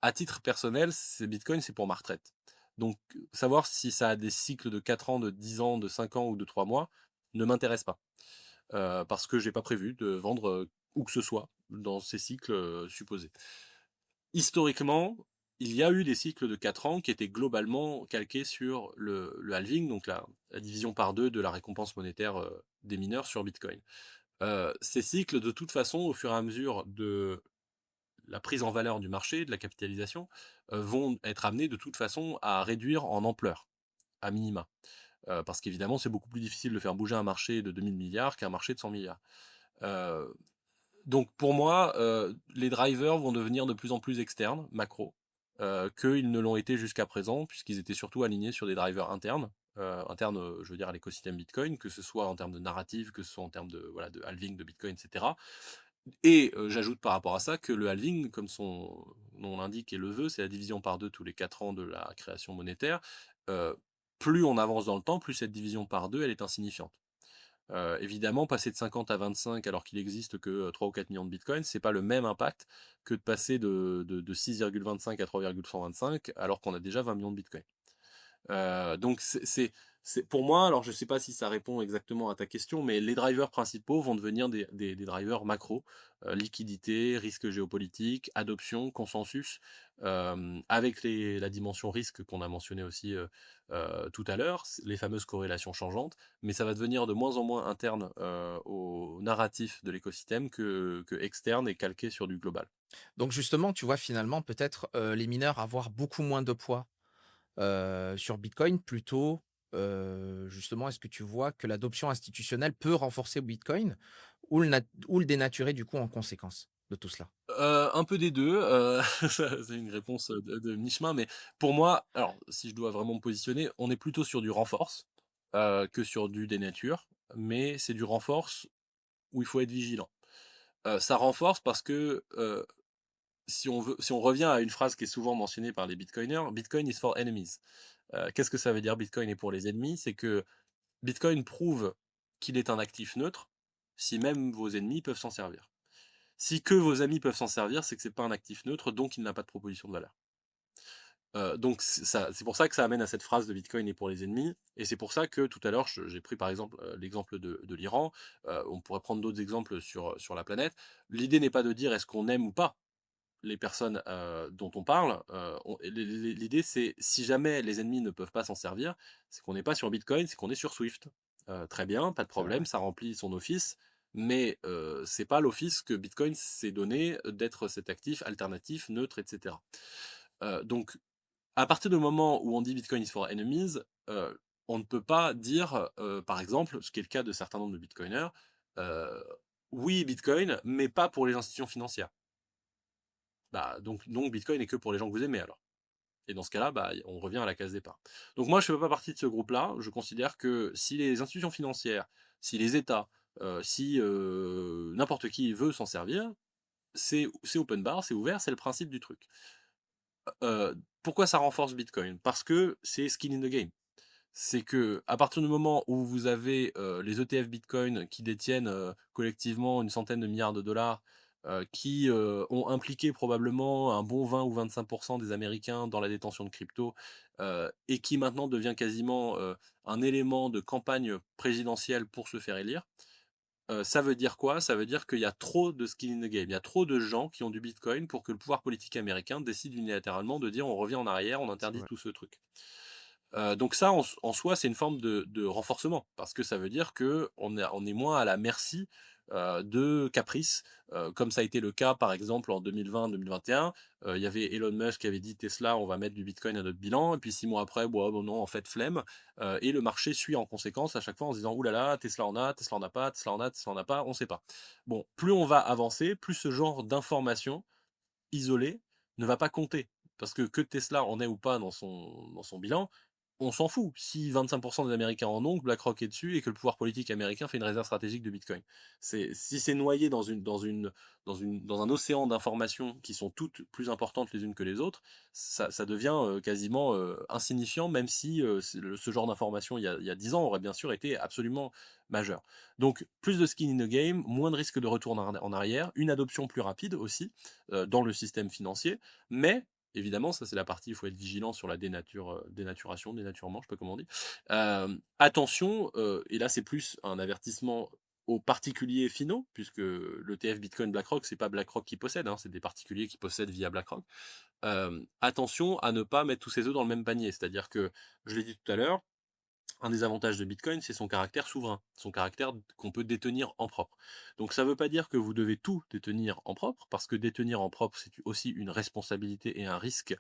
à titre personnel, c'est Bitcoin, c'est pour ma retraite. Donc, savoir si ça a des cycles de 4 ans, de 10 ans, de 5 ans ou de 3 mois ne m'intéresse pas, parce que j'ai pas prévu de vendre, où que ce soit dans ces cycles, supposés. Historiquement, il y a eu des cycles de 4 ans qui étaient globalement calqués sur le halving, donc la division par 2 de la récompense monétaire, des mineurs sur Bitcoin. Ces cycles, de toute façon, au fur et à mesure de la prise en valeur du marché, de la capitalisation, vont être amenés de toute façon à réduire en ampleur, à minima. Parce qu'évidemment, c'est beaucoup plus difficile de faire bouger un marché de 2 000 milliards qu'un marché de 100 milliards. Heu, donc pour moi, les drivers vont devenir de plus en plus externes, macro, qu'ils ne l'ont été jusqu'à présent, puisqu'ils étaient surtout alignés sur des drivers internes. Internes, je veux dire à l'écosystème Bitcoin, que ce soit en termes de narrative, que ce soit en termes de, voilà, de halving de Bitcoin, et cetera. Et j'ajoute par rapport à ça que le halving, comme son nom l'indique et le veut, c'est la division par 2 tous les 4 ans de la création monétaire. Heu, Plus on avance dans le temps, plus cette division par 2 elle est insignifiante. Évidemment, passer de 50 à 25 alors qu'il existe que 3 ou 4 millions de bitcoins, c'est pas le même impact que de passer de 6,25 à 3,125 alors qu'on a déjà 20 millions de bitcoins. Donc c'est pour moi, alors je sais pas si ça répond exactement à ta question, mais les drivers principaux vont devenir des drivers macro, liquidité, risque géopolitique, adoption, consensus, avec la dimension risque qu'on a mentionné aussi, tout à l'heure, les fameuses corrélations changeantes, mais ça va devenir de moins en moins interne, au narratif de l'écosystème que externe et calqué sur du global. Donc justement, tu vois finalement peut-être, les mineurs avoir beaucoup moins de poids, sur Bitcoin plutôt, justement, est-ce que tu vois que l'adoption institutionnelle peut renforcer Bitcoin ou le dénaturer du coup en conséquence de tout cela? Un peu des 2. Ça c'est une réponse, de mi-chemin, mais pour moi, alors si je dois vraiment me positionner, on est plutôt sur du renforce, que sur du dénature, mais c'est du renforce où il faut être vigilant. Ça renforce parce que, si on revient à une phrase qui est souvent mentionnée par les bitcoiners: «Bitcoin is for enemies». Qu'est-ce que ça veut dire Bitcoin est pour les ennemis? C'est que Bitcoin prouve qu'il est un actif neutre si même vos ennemis peuvent s'en servir. Si que vos amis peuvent s'en servir, c'est que c'est pas un actif neutre, donc il n'a pas de proposition de valeur. Donc c'est pour ça que ça amène à cette phrase de Bitcoin est pour les ennemis, et c'est pour ça que tout à l'heure j'ai pris par exemple l'exemple de l'Iran. On pourrait prendre d'autres exemples sur la planète. L'idée n'est pas de dire est-ce qu'on aime ou pas les personnes dont on parle. L'idée c'est si jamais les ennemis ne peuvent pas s'en servir, c'est qu'on n'est pas sur Bitcoin, c'est qu'on est sur Swift. Très bien, pas de C'est problème, vrai. ça remplit son office, mais c'est pas l'office que Bitcoin s'est donné d'être cet actif alternatif, neutre, etc. Donc à partir du moment où on dit Bitcoin is for enemies, on ne peut pas dire, par exemple, ce qui est le cas de certains nombres de bitcoiners, heu, oui Bitcoin, mais pas pour les institutions financières. Bah, donc Bitcoin est que pour les gens que vous aimez alors. Et dans ce cas-là, bah, on revient à la case départ. Donc moi, je ne fais pas partie de ce groupe-là. Je considère que si les institutions financières, si les États, si n'importe qui veut s'en servir, c'est open bar, c'est ouvert, c'est le principe du truc. Pourquoi ça renforce Bitcoin? Parce que c'est skin in the game. C'est que à partir du moment où vous avez, les ETF Bitcoin qui détiennent, collectivement une centaine de milliards de dollars, qui, ont impliqué probablement un bon 20 ou 25 des Américains dans la détention de crypto, et qui maintenant devient quasiment, un élément de campagne présidentielle pour se faire élire. Ça veut dire quoi? Ça veut dire qu'il y a trop de skin in the game. Il y a trop de gens qui ont du Bitcoin pour que le pouvoir politique américain décide unilatéralement de dire: «On revient en arrière, on C'est interdit vrai. tout ce truc». Donc ça, en soi, c'est une forme de renforcement parce que ça veut dire qu'on est moins à la merci, de caprices, comme ça a été le cas, par exemple, en 2020-2021. Il y avait Elon Musk qui avait dit: «Tesla, on va mettre du bitcoin à notre bilan», et puis 6 mois après: «Bah, bon non, en fait, flemme», et le marché suit en conséquence à chaque fois en se disant: «Ouh là là, Tesla en a, Tesla en a pas, Tesla en a, Tesla en a pas, on sait pas». Bon, plus on va avancer, plus ce genre d'informations isolées ne va pas compter parce que Tesla en ait ou pas dans son bilan, on s'en fout. Si 25 des Américains en ont, que BlackRock est dessus et que le pouvoir politique américain fait une réserve stratégique de Bitcoin. Si c'est noyé dans un océan d'informations qui sont toutes plus importantes les unes que les autres, ça devient quasiment insignifiant, même si ce genre d'informations il y a 10 ans aurait bien sûr été absolument majeur. Donc plus de skin in the game, moins de risques de retour en arrière, une adoption plus rapide aussi dans le système financier, mais évidemment, ça c'est la partie, il faut être vigilant sur la dénaturation, dénaturement, je sais pas comment on dit. Attention, et là c'est plus un avertissement aux particuliers finaux, puisque l'ETF Bitcoin BlackRock, c'est pas BlackRock qui possède, hein, c'est des particuliers qui possèdent via BlackRock. Attention à ne pas mettre tous ses œufs dans le même panier, c'est-à-dire que, je l'ai dit tout à l'heure, un des avantages de Bitcoin, c'est son caractère souverain, son caractère qu'on peut détenir en propre. Donc ça ne veut pas dire que vous devez tout détenir en propre, parce que détenir en propre, c'est aussi une responsabilité et un risque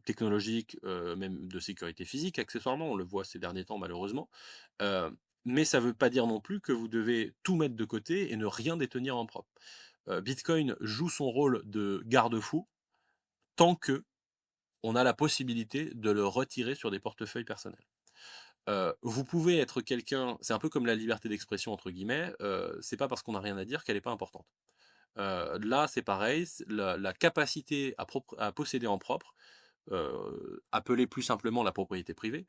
technologique, même de sécurité physique, accessoirement, on le voit ces derniers temps malheureusement. Euh, mais ça ne veut pas dire non plus que vous devez tout mettre de côté et ne rien détenir en propre. Bitcoin joue son rôle de garde-fou tant que on a la possibilité de le retirer sur des portefeuilles personnels. Vous pouvez être quelqu'un, c'est un peu comme la liberté d'expression entre guillemets, c'est pas parce qu'on n'a rien à dire qu'elle est pas importante. Là, c'est pareil, la capacité à posséder en propre, appelée plus simplement la propriété privée,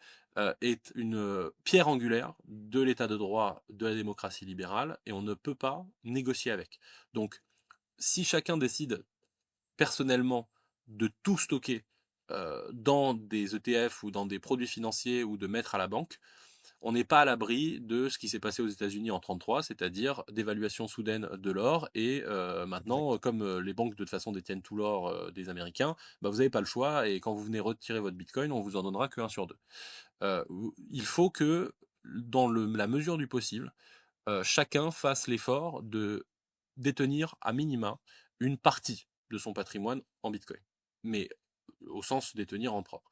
est une, pierre angulaire de l'état de droit, de la démocratie libérale, et on ne peut pas négocier avec. Donc si chacun décide personnellement de tout stocker, dans des ETF ou dans des produits financiers ou de mettre à la banque, on n'est pas à l'abri de ce qui s'est passé aux États-Unis en 33, c'est-à-dire d'évaluation soudaine de l'or, et maintenant, Exact. comme les banques de toute façon détiennent tout l'or des Américains, bah, vous n'avez pas le choix, et quand vous venez retirer votre Bitcoin, on vous en donnera que 1 sur 2. Il faut que, dans la mesure du possible, chacun fasse l'effort de détenir à minima une partie de son patrimoine en Bitcoin, mais au sens détenir en propre.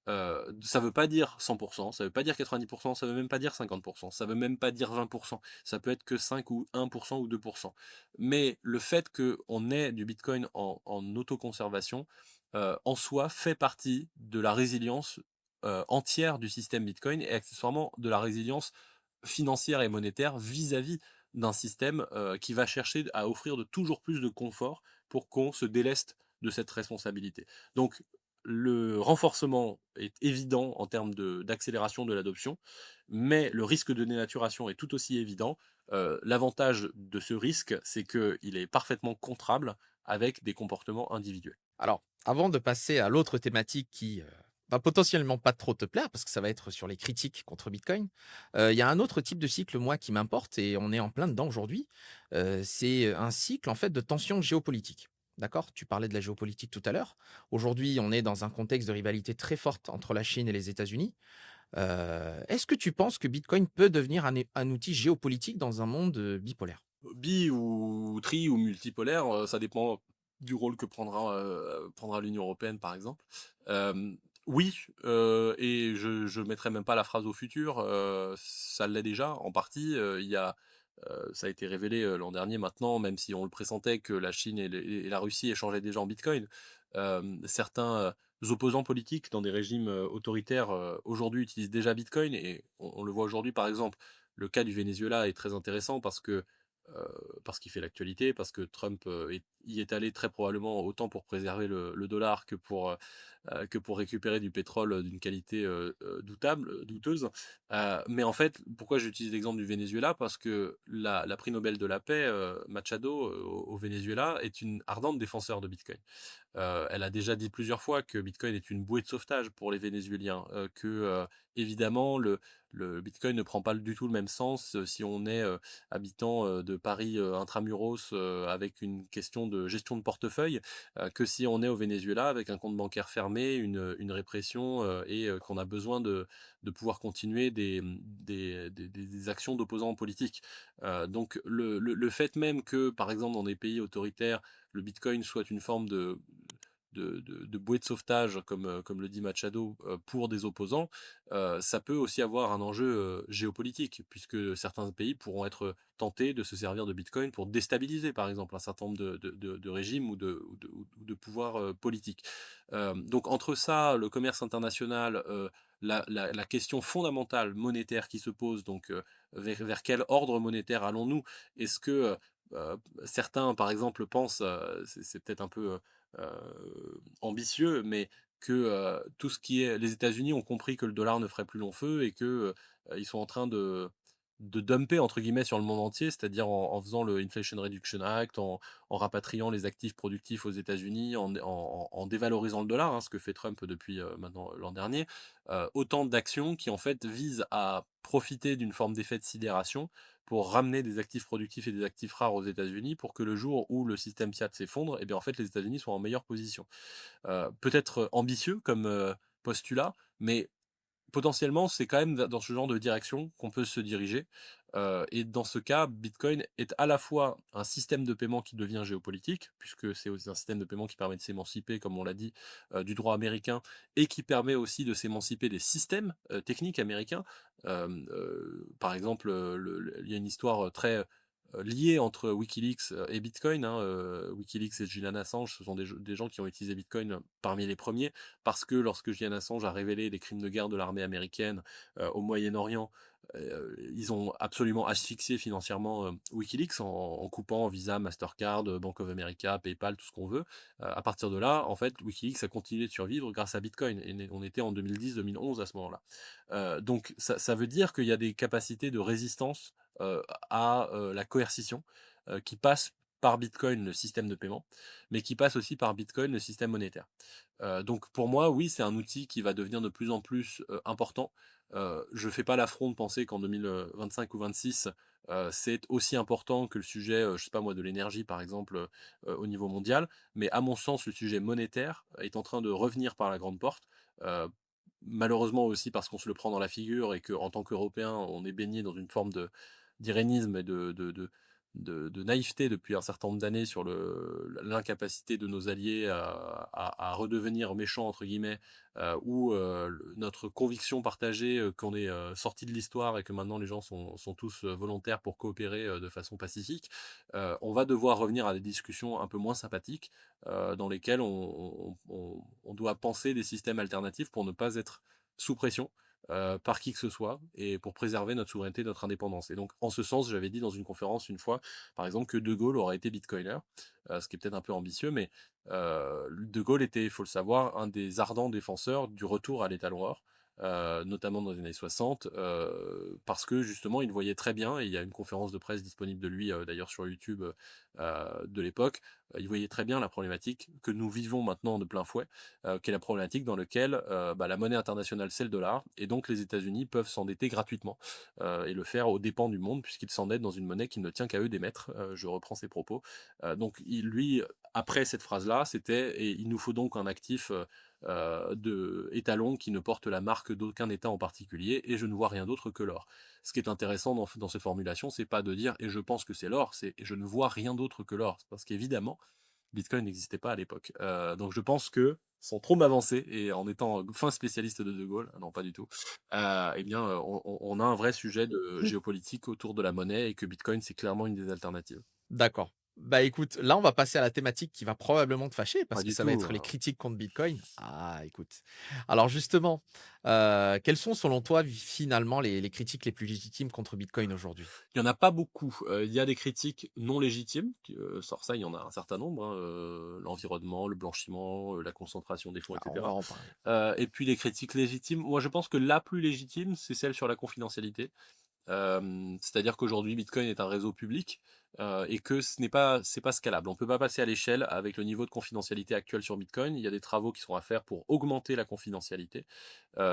Ça veut pas dire 100, ça veut pas dire 90, ça veut même pas dire 50, ça veut même pas dire 20, ça peut être que 5 ou 1 ou 2. Mais le fait qu'on ait du Bitcoin en autoconservation, en soi, fait partie de la résilience entière du système Bitcoin, et accessoirement de la résilience financière et monétaire vis-à-vis d'un système qui va chercher à offrir de toujours plus de confort pour qu'on se déleste de cette responsabilité. Donc le renforcement est évident en termes d'accélération de l'adoption, mais le risque de dénaturation est tout aussi évident. L'avantage de ce risque, c'est qu'il est parfaitement contrable avec des comportements individuels. Alors, avant de passer à l'autre thématique qui va potentiellement pas trop te plaire, parce que ça va être sur les critiques contre Bitcoin, il y a un autre type de cycle, moi, qui m'importe, et on est en plein dedans aujourd'hui. C'est un cycle, en fait, de tensions géopolitiques. D'accord? Tu parlais de la géopolitique tout à l'heure. Aujourd'hui, on est dans un contexte de rivalité très forte entre la Chine et les États-Unis. Est-ce que tu penses que Bitcoin peut devenir un outil géopolitique dans un monde bipolaire? Bi ou tri ou multipolaire, ça dépend du rôle que prendra l'Union européenne, par exemple. Oui, et je mettrai même pas la phrase au futur, ça l'est déjà en partie, ça a été révélé, l'an dernier maintenant, même si on le pressentait que la Chine et la Russie échangeaient déjà en bitcoin. Certains, opposants politiques dans des régimes, autoritaires, aujourd'hui utilisent déjà bitcoin et on le voit aujourd'hui, par exemple. Le cas du Venezuela est très intéressant parce qu'il fait l'actualité, parce que Trump, y est allé très probablement autant pour préserver le dollar que pour récupérer du pétrole, d'une qualité, douteuse. Mais en fait, pourquoi j'utilise l'exemple du Venezuela? Parce que la prix Nobel de la paix, Machado, au Venezuela, est une ardente défenseur de Bitcoin. Elle a déjà dit plusieurs fois que Bitcoin est une bouée de sauvetage pour les Vénézuéliens, évidemment le Bitcoin ne prend pas du tout le même sens, si on est, habitant, de Paris, intra-muros, avec une question de gestion de portefeuille, que si on est au Venezuela avec un compte bancaire fermé, une répression, et qu'on a besoin de pouvoir continuer des actions d'opposants politiques. Donc le fait même que, par exemple, dans des pays autoritaires, le Bitcoin soit une forme de bouée de sauvetage, comme le dit Machado, pour des opposants, ça peut aussi avoir un enjeu géopolitique, puisque certains pays pourront être tentés de se servir de Bitcoin pour déstabiliser, par exemple, un certain nombre de régimes ou de pouvoirs politiques. Donc entre ça, le commerce international, la question fondamentale monétaire qui se pose, donc vers quel ordre monétaire allons-nous? Est-ce que certains, par exemple, pensent, c'est peut-être un peu ambitieux, mais que tout ce qui est les États-Unis ont compris que le dollar ne ferait plus long feu et que ils sont en train de «dumper» entre guillemets sur le monde entier, c'est-à-dire en faisant le Inflation Reduction Act, en rapatriant les actifs productifs aux États-Unis, en dévalorisant le dollar, hein, ce que fait Trump depuis maintenant l'an dernier. Autant d'actions qui en fait visent à profiter d'une forme d'effet de sidération pour ramener des actifs productifs et des actifs rares aux États-Unis pour que le jour où le système fiat s'effondre, et bien en fait les États-Unis soient en meilleure position. Peut-être ambitieux comme postulat, mais potentiellement, c'est quand même dans ce genre de direction qu'on peut se diriger, et dans ce cas, Bitcoin est à la fois un système de paiement qui devient géopolitique, puisque c'est aussi un système de paiement qui permet de s'émanciper, comme on l'a dit, du droit américain et qui permet aussi de s'émanciper des systèmes, techniques américains. Par exemple, il y a une histoire, très, liée entre WikiLeaks, et Bitcoin, hein. WikiLeaks et Julian Assange, ce sont des gens qui ont utilisé Bitcoin parmi les premiers parce que lorsque Julian Assange a révélé les crimes de guerre de l'armée américaine, au Moyen-Orient, ils ont absolument asphyxié financièrement, WikiLeaks en coupant Visa, Mastercard, Bank of America, PayPal, tout ce qu'on veut. À partir de là, en fait, WikiLeaks a continué de survivre grâce à Bitcoin et on était en 2010-2011 à ce moment-là. Donc ça veut dire qu'il y a des capacités de résistance, à, la coercition, qui passent par Bitcoin, le système de paiement, mais qui passe aussi par Bitcoin, le système monétaire. Donc pour moi, oui, c'est un outil qui va devenir de plus en plus, important. Je fais pas l'affront de penser qu'en 2025 ou 26, c'est aussi important que le sujet, je sais pas moi, de l'énergie par exemple, au niveau mondial. Mais à mon sens, le sujet monétaire est en train de revenir par la grande porte. Heu, Malheureusement aussi parce qu'on se le prend dans la figure et qu'en tant qu'Européens, on est baigné dans une forme d'irénisme et de naïveté depuis un certain nombre d'années sur l'incapacité de nos alliés à «redevenir méchants» entre guillemets, ou notre conviction partagée, qu'on est sortis de l'histoire et que maintenant les gens sont tous volontaires pour coopérer de façon pacifique. On va devoir revenir à des discussions un peu moins sympathiques, dans lesquelles on doit penser des systèmes alternatifs pour ne pas être sous pression. par qui que ce soit et pour préserver notre souveraineté, notre indépendance. Et donc en ce sens, j'avais dit dans une conférence une fois, par exemple, que De Gaulle aurait été bitcoiner, ce qui est peut-être un peu ambitieux, mais De Gaulle était, il faut le savoir, un des ardents défenseurs du retour à l'étalon or, notamment dans les années 60, parce que justement, il voyait très bien, et il y a une conférence de presse disponible de lui, d'ailleurs sur YouTube, de l'époque, il voyait très bien la problématique que nous vivons maintenant de plein fouet, qui est la problématique dans laquelle la monnaie internationale c'est le dollar, et donc les États-Unis peuvent s'endetter gratuitement, et le faire aux dépens du monde, puisqu'ils s'endettent dans une monnaie qui ne tient qu'à eux d'émettre. Je reprends ses propos. Donc lui, après cette phrase-là, c'était et il nous faut donc un actif de étalon qui ne porte la marque d'aucun État en particulier, et je ne vois rien d'autre que l'or. Ce qui est intéressant dans cette formulation, c'est pas de dire et je pense que c'est l'or, c'est et je ne vois rien d'autre que l'or, parce qu'évidemment Bitcoin n'existait pas à l'époque. Donc je pense que, sans trop m'avancer, et en étant fin spécialiste de Gaulle, non pas du tout, eh bien, on a un vrai sujet de géopolitique autour de la monnaie, et que Bitcoin, c'est clairement une des alternatives. D'accord. Bah, écoute, là, on va passer à la thématique qui va probablement te fâcher Pas parce que du ça va tout. être les critiques contre Bitcoin. Ah, écoute. Alors justement, quelles sont selon toi, finalement, les critiques les plus légitimes contre Bitcoin aujourd'hui? Il y en a pas beaucoup. Il y a des critiques non légitimes, sur ça, il y en a un certain nombre, hein, l'environnement, le blanchiment, la concentration des fonds, et Ah, on va cetera. en parler. Et puis les critiques légitimes, moi je pense que la plus légitime, c'est celle sur la confidentialité. C'est-à-dire qu'aujourd'hui Bitcoin est un réseau public, et que c'est pas scalable. On peut pas passer à l'échelle avec le niveau de confidentialité actuel sur Bitcoin. Il y a des travaux qui sont à faire pour augmenter la confidentialité.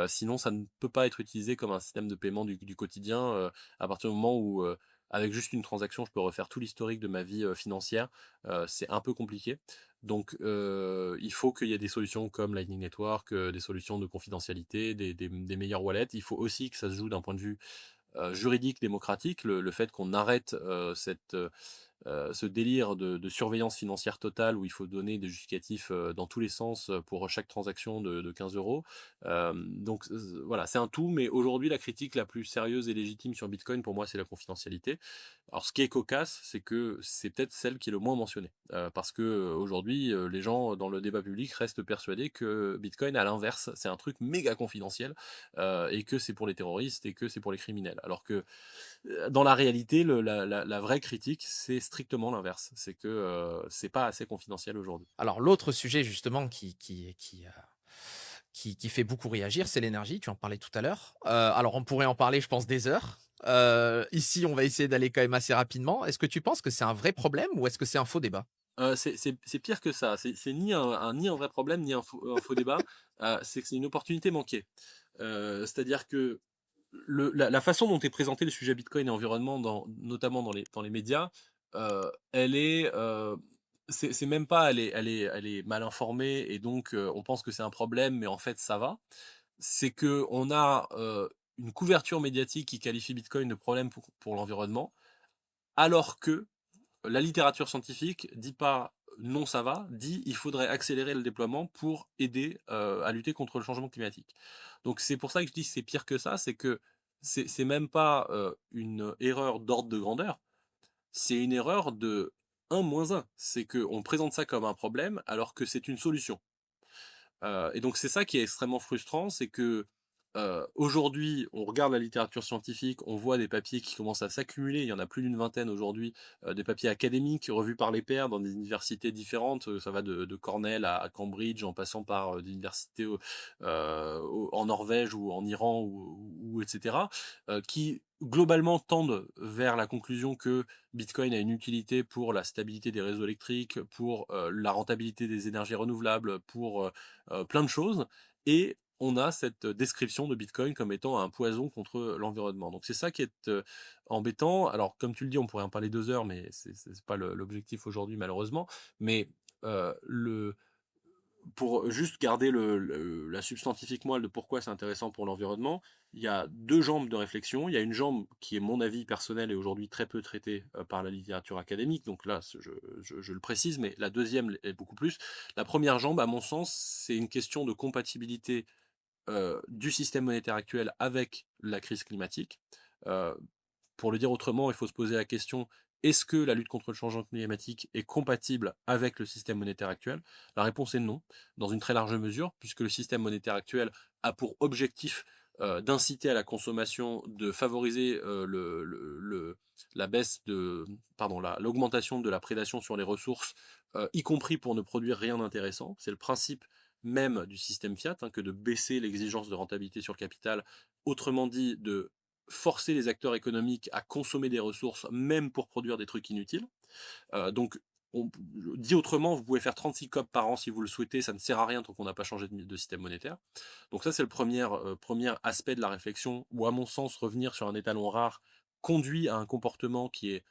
Sinon ça ne peut pas être utilisé comme un système de paiement du quotidien, à partir du moment où, avec juste une transaction, je peux refaire tout l'historique de ma vie, financière, c'est un peu compliqué. Donc il faut qu'il y ait des solutions comme Lightning Network, des solutions de confidentialité, des meilleures wallets. Il faut aussi que ça se joue d'un point de vue juridique, démocratique, le fait qu'on arrête ce délire de surveillance financière totale où il faut donner des justificatifs dans tous les sens pour chaque transaction de 15 euros. Donc voilà, c'est un tout, mais aujourd'hui, la critique la plus sérieuse et légitime sur Bitcoin, pour moi, c'est la confidentialité. Alors, ce qui est cocasse, c'est que c'est peut-être celle qui est le moins mentionnée. Parce que aujourd'hui, les gens dans le débat public restent persuadés que Bitcoin, à l'inverse, c'est un truc méga confidentiel, et que c'est pour les terroristes et que c'est pour les criminels. Alors que dans la réalité, la vraie critique, c'est strictement l'inverse. C'est que c'est pas assez confidentiel aujourd'hui. Alors l'autre sujet justement qui fait beaucoup réagir, c'est l'énergie, tu en parlais tout à l'heure. Alors on pourrait en parler, je pense, des heures. Ici, on va essayer d'aller quand même assez rapidement. Est-ce que tu penses que c'est un vrai problème ou est-ce que c'est un faux débat? C'est pire que ça. C'est ni un vrai problème, ni un faux débat. C'est que c'est une opportunité manquée. C'est-à-dire que la façon dont est présenté le sujet Bitcoin et environnement, notamment dans les médias, elle est, c'est même pas elle est mal informée, et donc on pense que c'est un problème, mais en fait ça va. C'est que on a une couverture médiatique qui qualifie Bitcoin de problème pour l'environnement, alors que la littérature scientifique dit pas non ça va, dit il faudrait accélérer le déploiement pour aider à lutter contre le changement climatique. Donc c'est pour ça que je dis que c'est pire que ça, c'est que c'est même pas une erreur d'ordre de grandeur, c'est une erreur de un moins un. C'est qu'on présente ça comme un problème alors que c'est une solution. Et donc c'est ça qui est extrêmement frustrant, c'est que, aujourd'hui, on regarde la littérature scientifique, on voit des papiers qui commencent à s'accumuler, il y en a plus d'une vingtaine aujourd'hui, des papiers académiques revus par les pairs dans des universités différentes, ça va de Cornell à Cambridge, en passant par, des universités en Norvège ou en Iran ou et cetera, qui globalement tendent vers la conclusion que Bitcoin a une utilité pour la stabilité des réseaux électriques, pour, la rentabilité des énergies renouvelables, pour, plein de choses, et on a cette description de Bitcoin comme étant un poison contre l'environnement. Donc c'est ça qui est embêtant. Alors comme tu le dis, on pourrait en parler 2 heures, mais c'est pas l'objectif aujourd'hui malheureusement. Mais le pour juste garder la substantifique moelle de pourquoi c'est intéressant pour l'environnement, il y a 2 jambes de réflexion. Il y a une jambe qui est mon avis personnel et aujourd'hui très peu traitée par la littérature académique. Donc là, je le précise, mais la deuxième est beaucoup plus. La première jambe, à mon sens, c'est une question de compatibilité du système monétaire actuel avec la crise climatique. Heu, pour le dire autrement, il faut se poser la question: est-ce que la lutte contre le changement climatique est compatible avec le système monétaire actuel? La réponse est non, dans une très large mesure, puisque le système monétaire actuel a pour objectif d'inciter à la consommation, de favoriser, la baisse de pardon, l'augmentation de la prédation sur les ressources, y compris pour ne produire rien d'intéressant. C'est le principe même du système fiat, hein, que de baisser l'exigence de rentabilité sur le capital. Autrement dit, de forcer les acteurs économiques à consommer des ressources, même pour produire des trucs inutiles. Donc, dit autrement, vous pouvez faire 36 COP par an si vous le souhaitez, ça ne sert à rien tant qu'on n'a pas changé de système monétaire. Donc ça, c'est le premier aspect de la réflexion, où à mon sens, revenir sur un étalon rare conduit à un comportement qui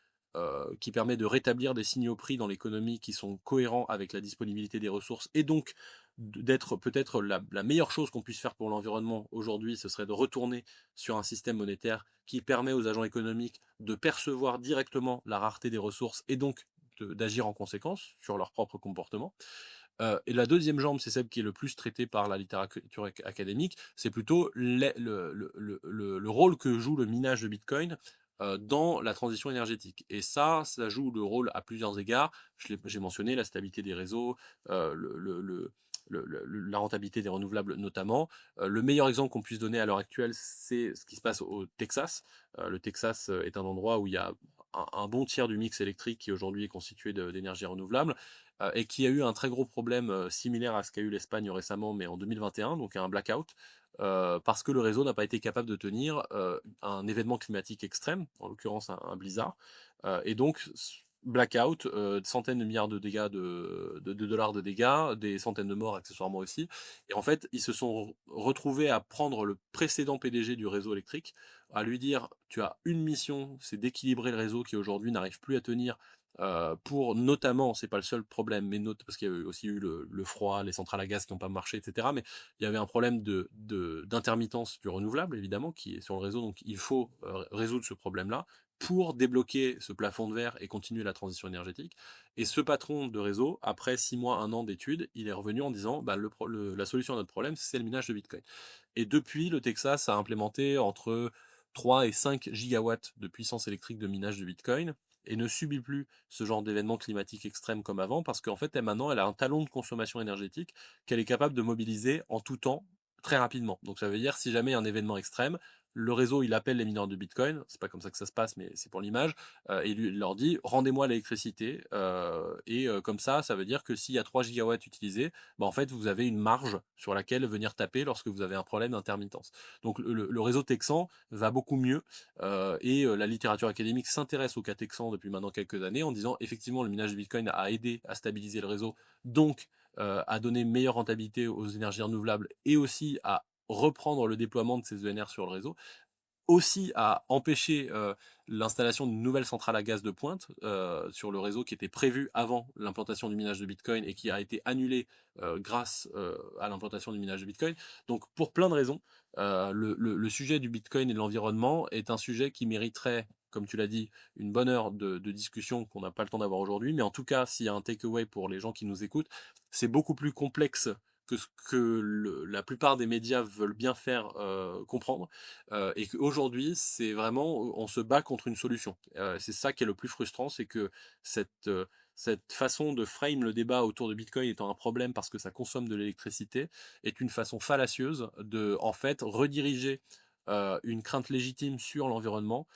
permet de rétablir des signaux prix dans l'économie qui sont cohérents avec la disponibilité des ressources, et donc d'être peut-être la meilleure chose qu'on puisse faire pour l'environnement aujourd'hui, ce serait de retourner sur un système monétaire qui permet aux agents économiques de percevoir directement la rareté des ressources et donc d'agir en conséquence sur leur propre comportement. Et la deuxième jambe, c'est celle qui est le plus traitée par la littérature académique, c'est plutôt le rôle que joue le minage de Bitcoin dans la transition énergétique. Et ça joue le rôle à plusieurs égards. J'ai mentionné la stabilité des réseaux, la rentabilité des renouvelables notamment. Le meilleur exemple qu'on puisse donner à l'heure actuelle, c'est ce qui se passe au Texas. Le Texas est un endroit où il y a un bon tiers du mix électrique qui aujourd'hui est constitué d'énergie renouvelable, et qui a eu un très gros problème similaire à ce qu'a eu l'Espagne récemment, mais en 2021, donc un blackout, parce que le réseau n'a pas été capable de tenir un événement climatique extrême, en l'occurrence un blizzard, et donc blackout, centaines de milliards de dégâts de dollars de dégâts, des centaines de morts accessoirement aussi. Et en fait, ils se sont retrouvés à prendre le précédent PDG du réseau électrique, à lui dire: tu as une mission, c'est d'équilibrer le réseau qui aujourd'hui n'arrive plus à tenir, pour notamment, c'est pas le seul problème, mais parce qu'il y a aussi eu le froid, les centrales à gaz qui n'ont pas marché, etc. Mais il y avait un problème d'intermittence du renouvelable, évidemment, qui est sur le réseau, donc il faut résoudre ce problème-là pour débloquer ce plafond de verre et continuer la transition énergétique. Et ce patron de réseau, après 6 mois, 1 an d'études, il est revenu en disant: bah, la solution à notre problème, c'est le minage de Bitcoin. Et depuis, le Texas a implémenté entre 3 et 5 gigawatts de puissance électrique de minage de Bitcoin, et ne subit plus ce genre d'événements climatiques extrêmes comme avant, parce qu'en fait, maintenant, elle a un talon de consommation énergétique qu'elle est capable de mobiliser en tout temps, très rapidement. Donc ça veut dire, si jamais il y a un événement extrême, le réseau, il appelle les mineurs de Bitcoin, c'est pas comme ça que ça se passe, mais c'est pour l'image, et il leur dit: rendez-moi l'électricité, comme ça veut dire que s'il y a 3 gigawatts utilisés, bah, en fait, vous avez une marge sur laquelle venir taper lorsque vous avez un problème d'intermittence. Donc le réseau texan va beaucoup mieux, la littérature académique s'intéresse au cas texan depuis maintenant quelques années, en disant effectivement le minage de Bitcoin a aidé à stabiliser le réseau, donc à donner meilleure rentabilité aux énergies renouvelables, et aussi à reprendre le déploiement de ces ENR sur le réseau, aussi à empêcher l'installation de nouvelles centrales à gaz de pointe sur le réseau qui était prévu avant l'implantation du minage de Bitcoin et qui a été annulé grâce à l'implantation du minage de Bitcoin. Donc pour plein de raisons, le sujet du Bitcoin et de l'environnement est un sujet qui mériterait, comme tu l'as dit, une bonne heure de discussion qu'on n'a pas le temps d'avoir aujourd'hui. Mais en tout cas, s'il y a un takeaway pour les gens qui nous écoutent, c'est beaucoup plus complexe que ce que la plupart des médias veulent bien faire comprendre, et qu'aujourd'hui, c'est vraiment, on se bat contre une solution. C'est ça qui est le plus frustrant, c'est que cette façon de frame le débat autour de Bitcoin étant un problème parce que ça consomme de l'électricité est une façon fallacieuse de, en fait, rediriger une crainte légitime sur l'environnement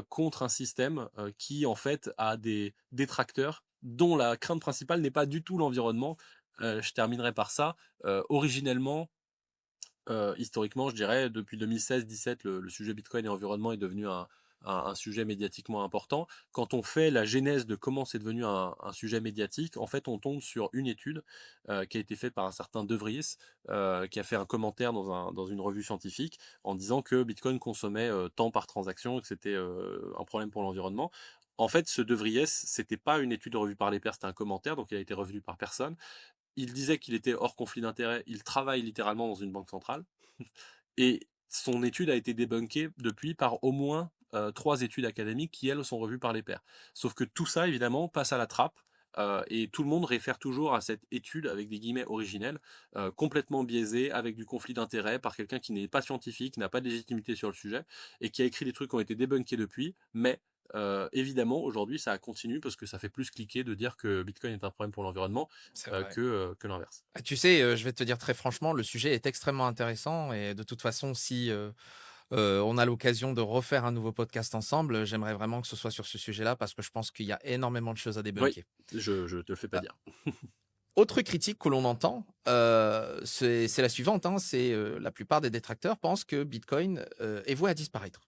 contre un système qui, en fait, a des détracteurs dont la crainte principale n'est pas du tout l'environnement. Je terminerai par ça. Originellement, historiquement, je dirais, depuis 2016-17, le sujet Bitcoin et environnement est devenu un sujet médiatiquement important. Quand on fait la genèse de comment c'est devenu un sujet médiatique, en fait, on tombe sur une étude qui a été faite par un certain De Vries, qui a fait un commentaire dans une revue scientifique en disant que Bitcoin consommait tant par transaction et que c'était un problème pour l'environnement. En fait, ce De Vries, c'était pas une étude revue par les pairs, c'était un commentaire, donc il a été revu par personne. Il disait qu'il était hors conflit d'intérêts, il travaille littéralement dans une banque centrale, et son étude a été débunkée depuis par au moins 3 études académiques qui, elles, sont revues par les pairs. Sauf que tout ça, évidemment, passe à la trappe, et tout le monde réfère toujours à cette étude, avec des guillemets originels, complètement biaisée, avec du conflit d'intérêts, par quelqu'un qui n'est pas scientifique, n'a pas de légitimité sur le sujet, et qui a écrit des trucs qui ont été débunkés depuis, mais Évidemment, aujourd'hui, ça continue parce que ça fait plus cliquer de dire que Bitcoin est un problème pour l'environnement, C'est vrai. que l'inverse. Ah, tu sais, je vais te dire très franchement, le sujet est extrêmement intéressant et de toute façon, si, on a l'occasion de refaire un nouveau podcast ensemble, j'aimerais vraiment que ce soit sur ce sujet-là parce que je pense qu'il y a énormément de choses à Oui, débunker. je te le fais pas Heu, dire. Autre critique que l'on entend, c'est la suivante, hein, c'est, la plupart des détracteurs pensent que Bitcoin, est voué à disparaître.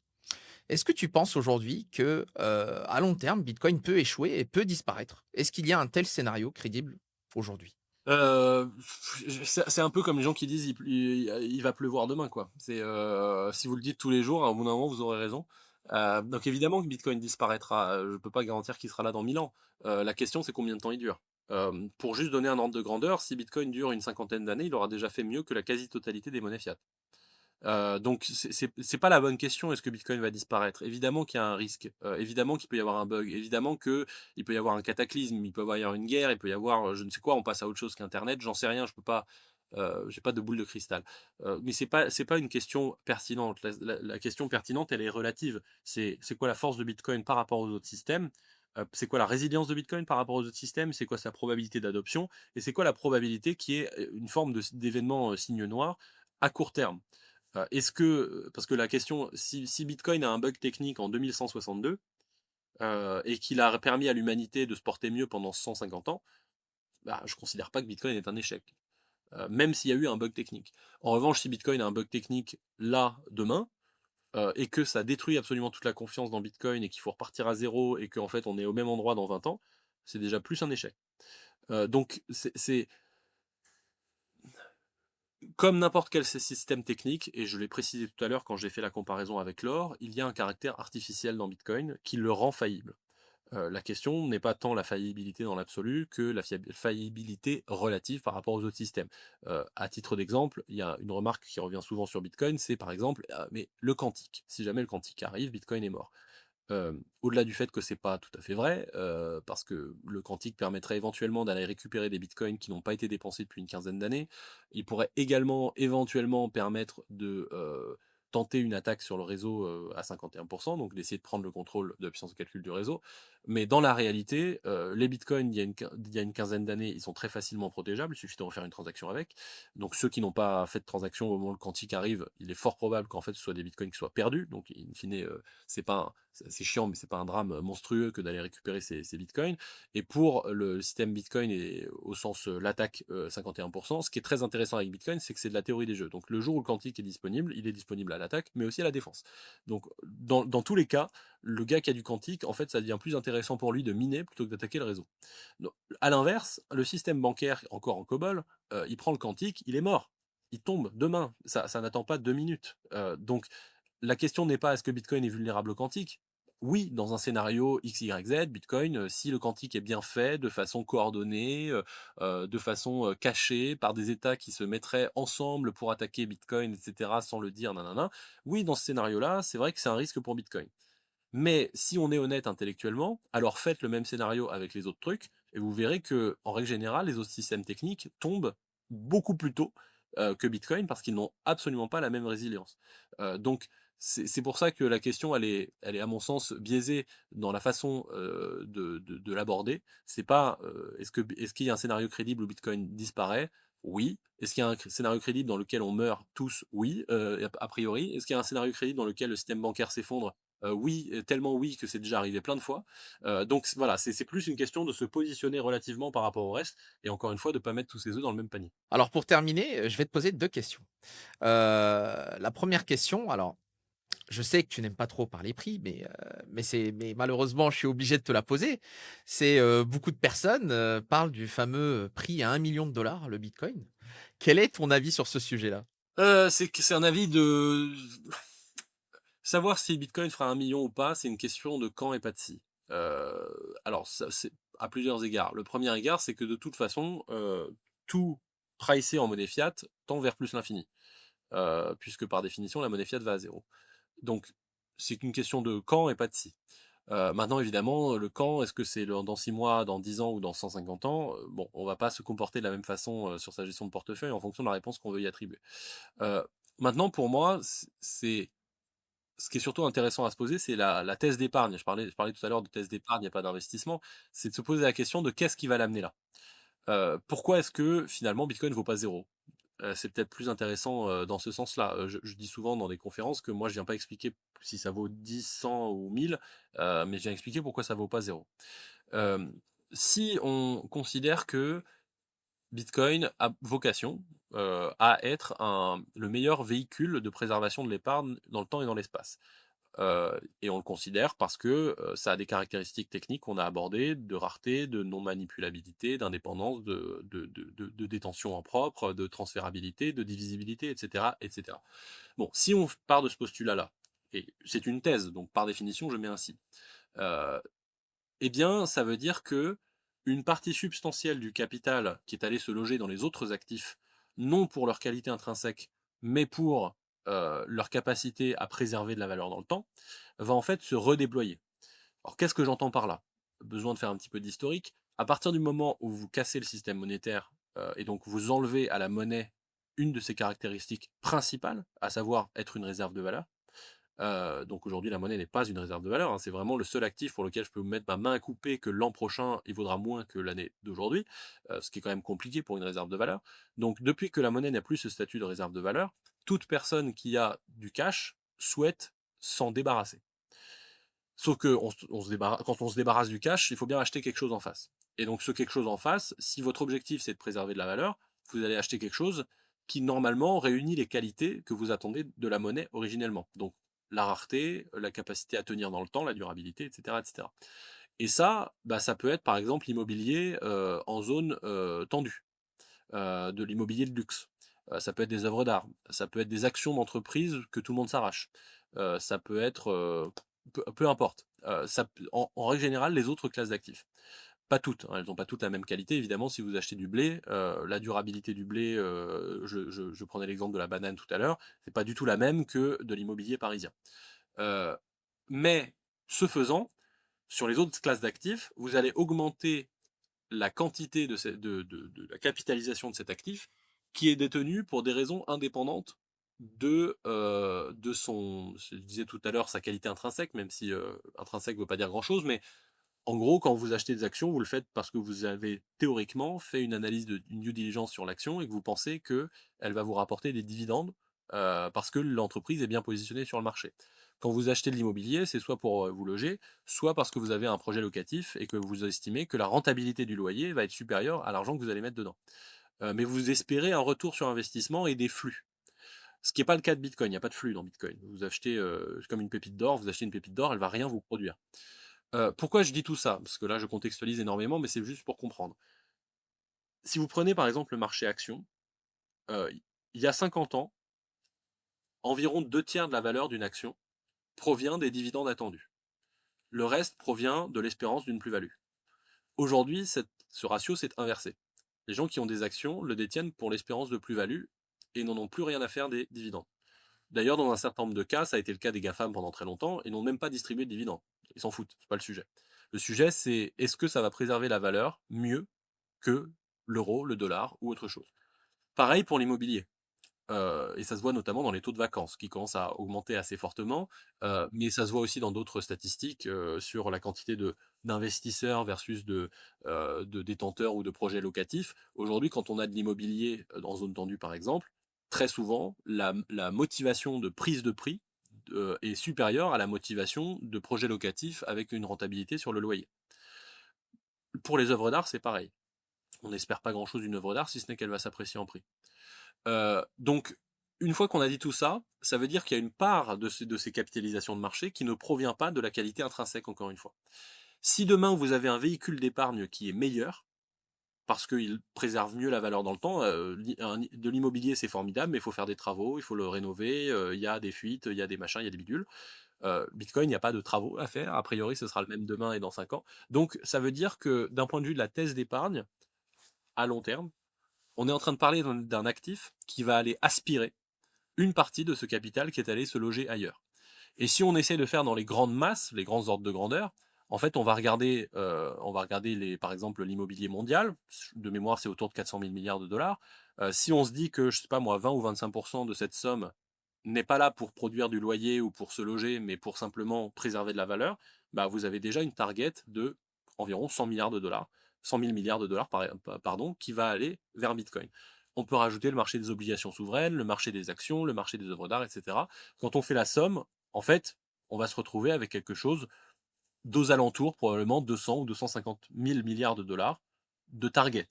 Est-ce que tu penses aujourd'hui que, à long terme, Bitcoin peut échouer et peut disparaître? Est-ce qu'il y a un tel scénario crédible aujourd'hui? Heu, c'est un peu comme les gens qui disent: «Il va pleuvoir demain», quoi. Si vous le dites tous les jours, à un bout d'un moment, vous aurez raison. Donc évidemment que Bitcoin disparaîtra, je peux pas garantir qu'il sera là dans 1000 ans. La question, c'est combien de temps il dure? Pour juste donner un ordre de grandeur, si Bitcoin dure une cinquantaine d'années, il aura déjà fait mieux que la quasi-totalité des monnaies fiat. Donc c'est pas la bonne question, est-ce que Bitcoin va disparaître? Évidemment qu'il y a un risque, évidemment qu'il peut y avoir un bug, évidemment qu'il peut y avoir un cataclysme, il peut y avoir une guerre, il peut y avoir, je ne sais quoi, on passe à autre chose qu'internet, j'en sais rien, je peux pas, j'ai pas de boule de cristal. Mais c'est pas une question pertinente. La question pertinente, elle est relative. C'est quoi la force de Bitcoin par rapport aux autres systèmes? C'est quoi la résilience de Bitcoin par rapport aux autres systèmes? C'est quoi sa probabilité d'adoption? Et c'est quoi la probabilité qu'il y ait, une forme d'événement, signe noir à court terme? Est-ce que, parce que la question, si Bitcoin a un bug technique en 2162, et qu'il a permis à l'humanité de se porter mieux pendant 150 ans, bah, je considère pas que Bitcoin est un échec, même s'il y a eu un bug technique. En revanche, si Bitcoin a un bug technique là, demain, et que ça détruit absolument toute la confiance dans Bitcoin et qu'il faut repartir à zéro et qu'en fait on est au même endroit dans 20 ans, c'est déjà plus un échec. Donc c'est comme n'importe quel système technique, et je l'ai précisé tout à l'heure quand j'ai fait la comparaison avec l'or, il y a un caractère artificiel dans Bitcoin qui le rend faillible. La question n'est pas tant la faillibilité dans l'absolu que la faillibilité relative par rapport aux autres systèmes. À titre d'exemple, il y a une remarque qui revient souvent sur Bitcoin, c'est par exemple, mais le quantique. Si jamais le quantique arrive, Bitcoin est mort. Au-delà du fait que c'est pas tout à fait vrai, parce que le quantique permettrait éventuellement d'aller récupérer des bitcoins qui n'ont pas été dépensés depuis une quinzaine d'années. Il pourrait également éventuellement permettre de, tenter une attaque sur le réseau, à 51%, donc d'essayer de prendre le contrôle de la puissance de calcul du réseau. Mais dans la réalité, les bitcoins, il y a une quinzaine d'années, ils sont très facilement protégeables, il suffit de refaire une transaction avec. Donc ceux qui n'ont pas fait de transaction au moment où le quantique arrive, il est fort probable qu'en fait ce soit des bitcoins qui soient perdus, donc in fine, c'est pas c'est chiant, mais c'est pas un drame monstrueux que d'aller récupérer ces bitcoins. Et pour le système Bitcoin et au sens l'attaque 51%, ce qui est très intéressant avec Bitcoin, c'est que c'est de la théorie des jeux. Donc le jour où le quantique est disponible, il est disponible à l'attaque, mais aussi à la défense. Donc dans tous les cas, le gars qui a du quantique, en fait, ça devient plus intéressant pour lui de miner plutôt que d'attaquer le réseau. Donc, à l'inverse, le système bancaire, encore en COBOL, il prend le quantique, il est mort. Il tombe demain. Ça n'attend pas 2 minutes. Donc la question n'est pas est-ce que Bitcoin est vulnérable au quantique? Oui, dans un scénario X, Y, Z, Bitcoin, si le quantique est bien fait, de façon coordonnée, de façon cachée, par des États qui se mettraient ensemble pour attaquer Bitcoin, etc., sans le dire, nanana. Oui, dans ce scénario-là, c'est vrai que c'est un risque pour Bitcoin. Mais si on est honnête intellectuellement, alors faites le même scénario avec les autres trucs, et vous verrez que, en règle générale, les autres systèmes techniques tombent beaucoup plus tôt que Bitcoin parce qu'ils n'ont absolument pas la même résilience. Donc c'est pour ça que la question, elle est à mon sens biaisée dans la façon de l'aborder. C'est pas est-ce qu'il y a un scénario crédible où Bitcoin disparaît? Oui. Est-ce qu'il y a un scénario crédible dans lequel on meurt tous? Oui, a priori. Est-ce qu'il y a un scénario crédible dans lequel le système bancaire s'effondre? Oui, tellement oui que c'est déjà arrivé plein de fois. Donc voilà, c'est plus une question de se positionner relativement par rapport au reste et encore une fois de pas mettre tous ses œufs dans le même panier. Alors pour terminer, je vais te poser 2 questions. La première question, alors je sais que tu n'aimes pas trop parler prix, mais malheureusement, je suis obligé de te la poser. C'est, beaucoup de personnes, parlent du fameux prix à 1 million de dollars le bitcoin. Quel est ton avis sur ce sujet-là? C'est un avis de savoir si Bitcoin fera 1 million ou pas, c'est une question de quand et pas de si. Alors ça, c'est à plusieurs égards. Le premier égard, c'est que de toute façon, tout pricé en monnaie fiat tend vers plus l'infini, puisque par définition la monnaie fiat va à zéro. Donc c'est une question de quand et pas de si. Maintenant évidemment, le quand, est-ce que c'est dans 6 mois, dans 10 ans ou dans 150 ans? Bon, on va pas se comporter de la même façon, sur sa gestion de portefeuille en fonction de la réponse qu'on veut y attribuer. Heu, Maintenant pour moi, c'est ce qui est surtout intéressant à se poser, c'est la thèse d'épargne. Je parlais tout à l'heure de thèse d'épargne, il y a pas d'investissement. C'est de se poser la question de qu'est-ce qui va l'amener là? Pourquoi est-ce que finalement Bitcoin vaut pas zéro. C'est peut-être plus intéressant, dans ce sens-là. Je dis souvent dans des conférences que moi je viens pas expliquer si ça vaut 10, 100 ou 1000, mais je viens expliquer pourquoi ça vaut pas zéro. Hem, Si on considère que Bitcoin a vocation, à être le meilleur véhicule de préservation de l'épargne dans le temps et dans l'espace. Et on le considère parce que, ça a des caractéristiques techniques qu'on a abordées, de rareté, de non manipulabilité, d'indépendance, de détention en propre, de transférabilité, de divisibilité, et cetera, et cetera. Bon, si on part de ce postulat-là, et c'est une thèse, donc par définition je mets un si, heu, eh bien ça veut dire que une partie substantielle du capital qui est allé se loger dans les autres actifs, non pour leur qualité intrinsèque, mais pour, leur capacité à préserver de la valeur dans le temps, va en fait se redéployer. Alors qu'est-ce que j'entends par là? Besoin de faire un petit peu d'historique. À partir du moment où vous cassez le système monétaire, et donc vous enlevez à la monnaie une de ses caractéristiques principales, à savoir être une réserve de valeur. Donc aujourd'hui, la monnaie n'est pas une réserve de valeur, hein, c'est vraiment le seul actif pour lequel je peux mettre ma main à couper que l'an prochain, il vaudra moins que l'année d'aujourd'hui, ce qui est quand même compliqué pour une réserve de valeur. Donc depuis que la monnaie n'a plus ce statut de réserve de valeur, toute personne qui a du cash souhaite s'en débarrasser. Sauf que quand on se débarrasse du cash, il faut bien acheter quelque chose en face. Et donc ce quelque chose en face, si votre objectif c'est de préserver de la valeur, vous allez acheter quelque chose qui normalement réunit les qualités que vous attendez de la monnaie originellement. Donc la rareté, la capacité à tenir dans le temps, la durabilité, etc. etc. Et ça, bah, ça peut être par exemple l'immobilier en zone tendue, de l'immobilier de luxe. Ça peut être des œuvres d'art, ça peut être des actions d'entreprise que tout le monde s'arrache. Ça peut être, peu importe. En règle générale, les autres classes d'actifs. Pas toutes, hein, elles n'ont pas toutes la même qualité évidemment. Si vous achetez du blé, la durabilité du blé, je prenais l'exemple de la banane tout à l'heure, c'est pas du tout la même que de l'immobilier parisien. Heu, mais ce faisant, sur les autres classes d'actifs, vous allez augmenter la quantité de la capitalisation de cet actif qui est détenu pour des raisons indépendantes de son, je disais tout à l'heure, sa qualité intrinsèque, même si intrinsèque ne veut pas dire grand-chose, mais en gros, quand vous achetez des actions, vous le faites parce que vous avez théoriquement fait une analyse une due diligence sur l'action et que vous pensez qu'elle va vous rapporter des dividendes parce que l'entreprise est bien positionnée sur le marché. Quand vous achetez de l'immobilier, c'est soit pour vous loger, soit parce que vous avez un projet locatif et que vous estimez que la rentabilité du loyer va être supérieure à l'argent que vous allez mettre dedans. Mais vous espérez un retour sur investissement et des flux. Ce qui n'est pas le cas de Bitcoin, il n'y a pas de flux dans Bitcoin. Vous achetez comme une pépite d'or, vous achetez une pépite d'or, elle va rien vous produire. Pourquoi je dis tout ça? Parce que là, je contextualise énormément, mais c'est juste pour comprendre. Si vous prenez par exemple le marché action, il y a 50 ans, environ 2 tiers de la valeur d'une action provient des dividendes attendus. Le reste provient de l'espérance d'une plus-value. Aujourd'hui, ce ratio s'est inversé. Les gens qui ont des actions le détiennent pour l'espérance de plus-value et n'en ont plus rien à faire des dividendes. D'ailleurs, dans un certain nombre de cas, ça a été le cas des GAFAM pendant très longtemps, et n'ont même pas distribué de dividendes. Ils s'en foutent, c'est pas le sujet. Le sujet, c'est est-ce que ça va préserver la valeur mieux que l'euro, le dollar ou autre chose. Pareil pour l'immobilier. Et ça se voit notamment dans les taux de vacances qui commencent à augmenter assez fortement, mais ça se voit aussi dans d'autres statistiques sur la quantité d'investisseurs versus de détenteurs ou de projets locatifs. Aujourd'hui, quand on a de l'immobilier en zone tendue par exemple, très souvent la motivation de prise de prix est supérieure à la motivation de projets locatifs avec une rentabilité sur le loyer. Pour les œuvres d'art, c'est pareil. On n'espère pas grand-chose d'une œuvre d'art si ce n'est qu'elle va s'apprécier en prix. Donc, une fois qu'on a dit tout ça, ça veut dire qu'il y a une part de ces capitalisations de marché qui ne provient pas de la qualité intrinsèque, encore une fois. Si demain vous avez un véhicule d'épargne qui est meilleur, parce qu'il préserve mieux la valeur dans le temps, de l'immobilier c'est formidable, mais il faut faire des travaux, il faut le rénover, il y a des fuites, il y a des machins, il y a des bidules. Bitcoin, il n'y a pas de travaux à faire, a priori ce sera le même demain et dans 5 ans. Donc ça veut dire que d'un point de vue de la thèse d'épargne, à long terme, on est en train de parler d'un actif qui va aller aspirer une partie de ce capital qui est allé se loger ailleurs. Et si on essaie de faire dans les grandes masses, les grands ordres de grandeur, en fait, on va regarder par exemple l'immobilier mondial. De mémoire, c'est autour de 400 000 milliards de dollars. Si on se dit que, je sais pas moi, 20 ou 25% de cette somme n'est pas là pour produire du loyer ou pour se loger, mais pour simplement préserver de la valeur, bah, vous avez déjà une target de environ 100 milliards de dollars, 100 000 milliards de dollars, pardon, qui va aller vers Bitcoin. On peut rajouter le marché des obligations souveraines, le marché des actions, le marché des œuvres d'art, etc. Quand on fait la somme, en fait, on va se retrouver avec quelque chose d'aux alentours, probablement 200 ou 250 000 milliards de dollars de target.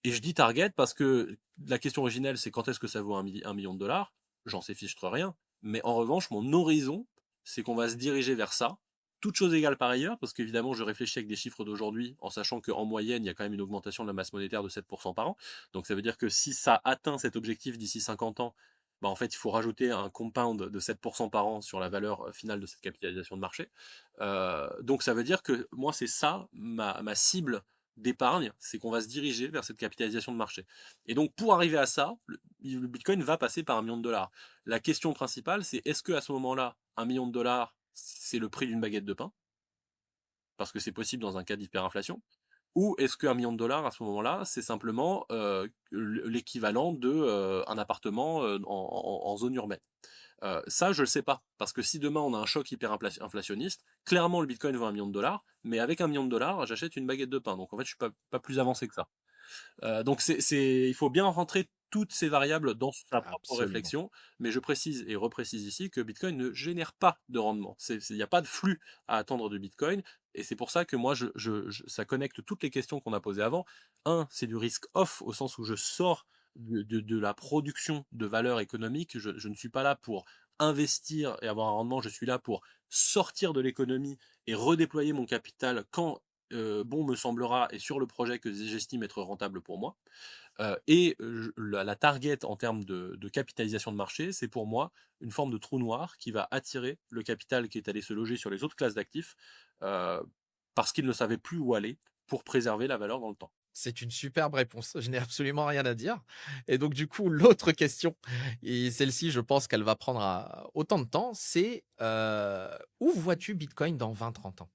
Et je dis target parce que la question originelle, c'est quand est-ce que ça vaut 1 million de dollars? J'en sais fichtre rien. Mais en revanche, mon horizon, c'est qu'on va se diriger vers ça, toutes choses égales par ailleurs, parce qu'évidemment, je réfléchis avec des chiffres d'aujourd'hui, en sachant qu'en moyenne, il y a quand même une augmentation de la masse monétaire de 7% par an. Donc ça veut dire que si ça atteint cet objectif d'ici 50 ans, bah en fait, il faut rajouter un compound de 7% par an sur la valeur finale de cette capitalisation de marché. Donc ça veut dire que moi, c'est ça, ma cible d'épargne, c'est qu'on va se diriger vers cette capitalisation de marché. Et donc, pour arriver à ça, le Bitcoin va passer par 1 million de dollars. La question principale, c'est est-ce qu'à ce moment-là, 1 million de dollars, c'est le prix d'une baguette de pain? Parce que c'est possible dans un cas d'hyperinflation. Ou est-ce qu'1 million de dollars, à ce moment-là, c'est simplement l'équivalent de un appartement en zone urbaine? Ça, je le sais pas. Parce que si demain on a un choc hyperinflationniste, clairement le Bitcoin vaut 1 million de dollars, mais avec 1 million de dollars, j'achète une baguette de pain. Donc en fait, je suis pas plus avancé que ça. Donc il faut bien rentrer toutes ces variables dans sa propre Absolument. réflexion, mais je précise et reprécise ici que Bitcoin ne génère pas de rendement. Il n'y a pas de flux à attendre de Bitcoin, et c'est pour ça que moi, ça connecte toutes les questions qu'on a posées avant. Un, c'est du risque off, au sens où je sors de la production de valeur économique. Je ne suis pas là pour investir et avoir un rendement, je suis là pour sortir de l'économie et redéployer mon capital quand bon me semblera et sur le projet que j'estime être rentable pour moi. La target en termes de capitalisation de marché, c'est pour moi une forme de trou noir qui va attirer le capital qui est allé se loger sur les autres classes d'actifs euh, parce qu'il ne savait plus où aller pour préserver la valeur dans le temps. C'est une superbe réponse. Je n'ai absolument rien à dire. Et donc, du coup, l'autre question, et celle-ci, je pense qu'elle va prendre autant de temps, c'est où vois-tu Bitcoin dans 20-30 ans?